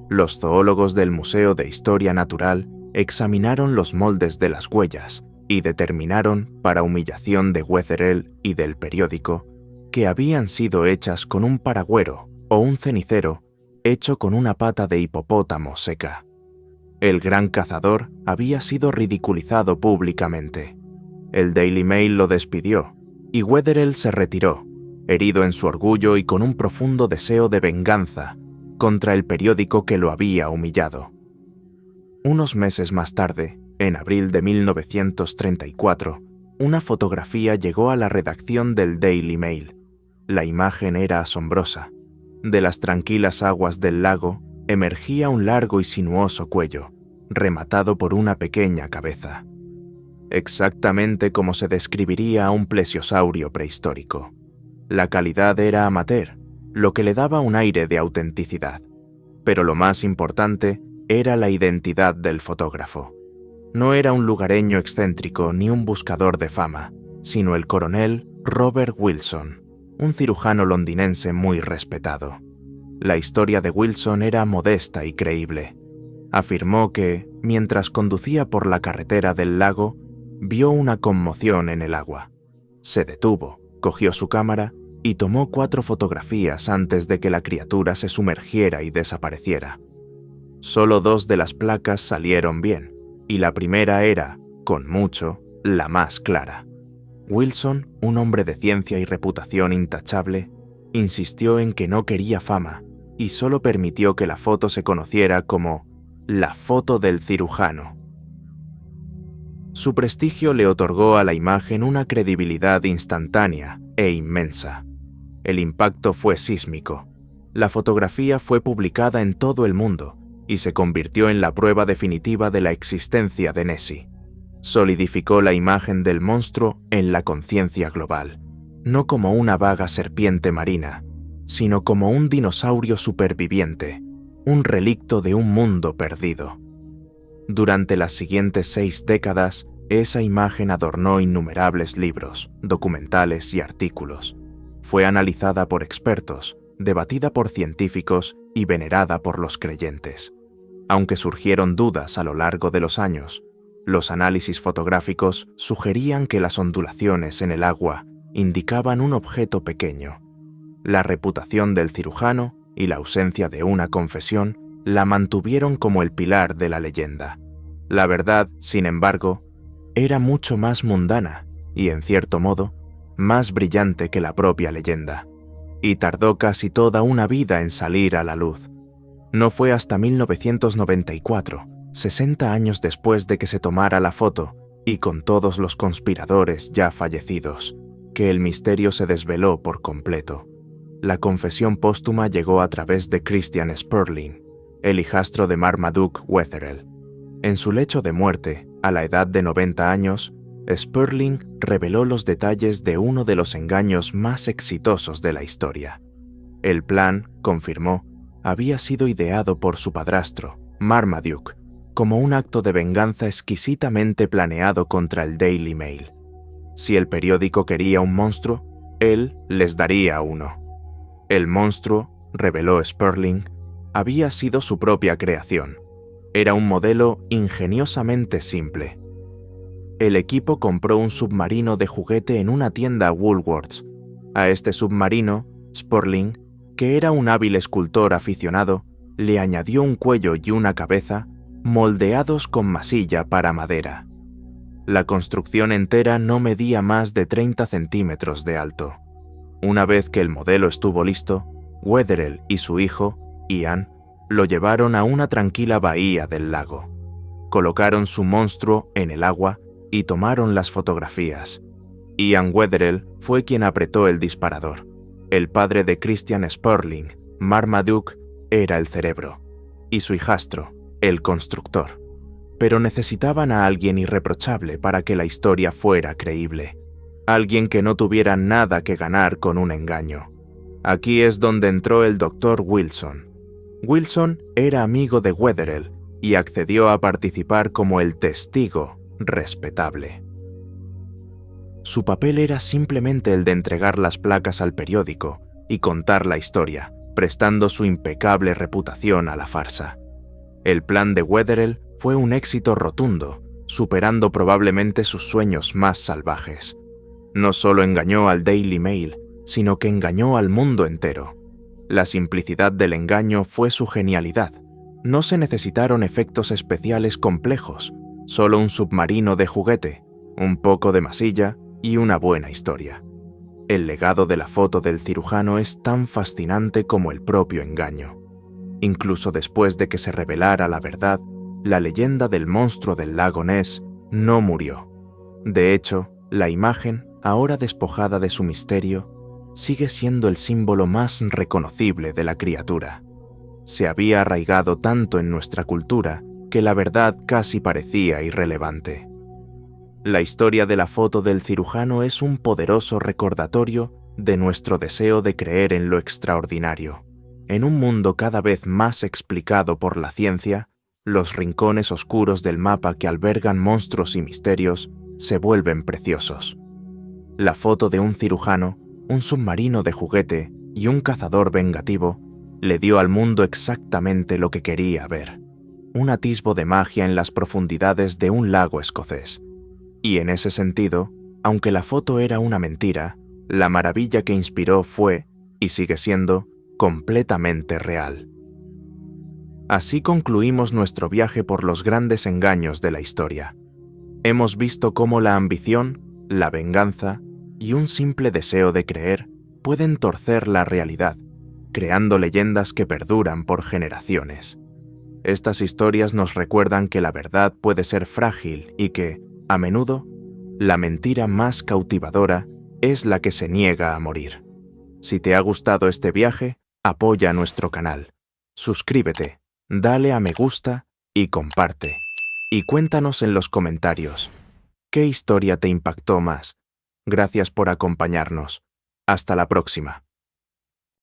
Los zoólogos del Museo de Historia Natural examinaron los moldes de las huellas y determinaron, para humillación de Wetherell y del periódico, que habían sido hechas con un paragüero o un cenicero hecho con una pata de hipopótamo seca. El gran cazador había sido ridiculizado públicamente. El Daily Mail lo despidió y Wetherell se retiró, herido en su orgullo y con un profundo deseo de venganza contra el periódico que lo había humillado. Unos meses más tarde, en abril de 1934, una fotografía llegó a la redacción del Daily Mail. La imagen era asombrosa. De las tranquilas aguas del lago emergía un largo y sinuoso cuello, rematado por una pequeña cabeza. Exactamente como se describiría a un plesiosaurio prehistórico. La calidad era amateur, lo que le daba un aire de autenticidad. Pero lo más importante era la identidad del fotógrafo. No era un lugareño excéntrico ni un buscador de fama, sino el coronel Robert Wilson, un cirujano londinense muy respetado. La historia de Wilson era modesta y creíble. Afirmó que, mientras conducía por la carretera del lago, vio una conmoción en el agua. Se detuvo, cogió su cámara y tomó 4 fotografías antes de que la criatura se sumergiera y desapareciera. Solo 2 de las placas salieron bien, y la primera era, con mucho, la más clara. Wilson, un hombre de ciencia y reputación intachable, insistió en que no quería fama y solo permitió que la foto se conociera como la foto del cirujano. Su prestigio le otorgó a la imagen una credibilidad instantánea e inmensa. El impacto fue sísmico. La fotografía fue publicada en todo el mundo y se convirtió en la prueba definitiva de la existencia de Nessie. Solidificó la imagen del monstruo en la conciencia global, no como una vaga serpiente marina, sino como un dinosaurio superviviente, un relicto de un mundo perdido. Durante las siguientes 6 décadas, esa imagen adornó innumerables libros, documentales y artículos. Fue analizada por expertos, debatida por científicos y venerada por los creyentes. Aunque surgieron dudas a lo largo de los años, los análisis fotográficos sugerían que las ondulaciones en el agua indicaban un objeto pequeño. La reputación del cirujano y la ausencia de una confesión la mantuvieron como el pilar de la leyenda. La verdad, sin embargo, era mucho más mundana y, en cierto modo, más brillante que la propia leyenda, y tardó casi toda una vida en salir a la luz. No fue hasta 1994, 60 años después de que se tomara la foto, y con todos los conspiradores ya fallecidos, que el misterio se desveló por completo. La confesión póstuma llegó a través de Christian Sperling, el hijastro de Marmaduke Wetherell. En su lecho de muerte, a la edad de 90 años, Sperling reveló los detalles de uno de los engaños más exitosos de la historia. El plan, confirmó, había sido ideado por su padrastro, Marmaduke, como un acto de venganza exquisitamente planeado contra el Daily Mail. Si el periódico quería un monstruo, él les daría uno. El monstruo, reveló Sperling, había sido su propia creación. Era un modelo ingeniosamente simple. El equipo compró un submarino de juguete en una tienda Woolworths. A este submarino, Sporling, que era un hábil escultor aficionado, le añadió un cuello y una cabeza moldeados con masilla para madera. La construcción entera no medía más de 30 centímetros de alto. Una vez que el modelo estuvo listo, Wetherill y su hijo, Ian, lo llevaron a una tranquila bahía del lago. Colocaron su monstruo en el agua y tomaron las fotografías. Ian Wetherill fue quien apretó el disparador. El padre de Christian Sporling, Marmaduke, era el cerebro, y su hijastro, el constructor. Pero necesitaban a alguien irreprochable para que la historia fuera creíble. Alguien que no tuviera nada que ganar con un engaño. Aquí es donde entró el Dr. Wilson. Wilson era amigo de Wetherill y accedió a participar como el testigo respetable. Su papel era simplemente el de entregar las placas al periódico y contar la historia, prestando su impecable reputación a la farsa. El plan de Wetherill fue un éxito rotundo, superando probablemente sus sueños más salvajes. No solo engañó al Daily Mail, sino que engañó al mundo entero. La simplicidad del engaño fue su genialidad. No se necesitaron efectos especiales complejos, solo un submarino de juguete, un poco de masilla y una buena historia. El legado de la foto del cirujano es tan fascinante como el propio engaño. Incluso después de que se revelara la verdad, la leyenda del monstruo del lago Ness no murió. De hecho, la imagen, ahora despojada de su misterio, sigue siendo el símbolo más reconocible de la criatura. Se había arraigado tanto en nuestra cultura que la verdad casi parecía irrelevante. La historia de la foto del cirujano es un poderoso recordatorio de nuestro deseo de creer en lo extraordinario. En un mundo cada vez más explicado por la ciencia, los rincones oscuros del mapa que albergan monstruos y misterios se vuelven preciosos. La foto de un cirujano, un submarino de juguete y un cazador vengativo le dio al mundo exactamente lo que quería ver: un atisbo de magia en las profundidades de un lago escocés. Y en ese sentido, aunque la foto era una mentira, la maravilla que inspiró fue, y sigue siendo, completamente real. Así concluimos nuestro viaje por los grandes engaños de la historia. Hemos visto cómo la ambición, la venganza y un simple deseo de creer pueden torcer la realidad, creando leyendas que perduran por generaciones. Estas historias nos recuerdan que la verdad puede ser frágil y que, a menudo, la mentira más cautivadora es la que se niega a morir. Si te ha gustado este viaje, apoya nuestro canal. Suscríbete, dale a me gusta y comparte. Y cuéntanos en los comentarios, ¿qué historia te impactó más? Gracias por acompañarnos. Hasta la próxima.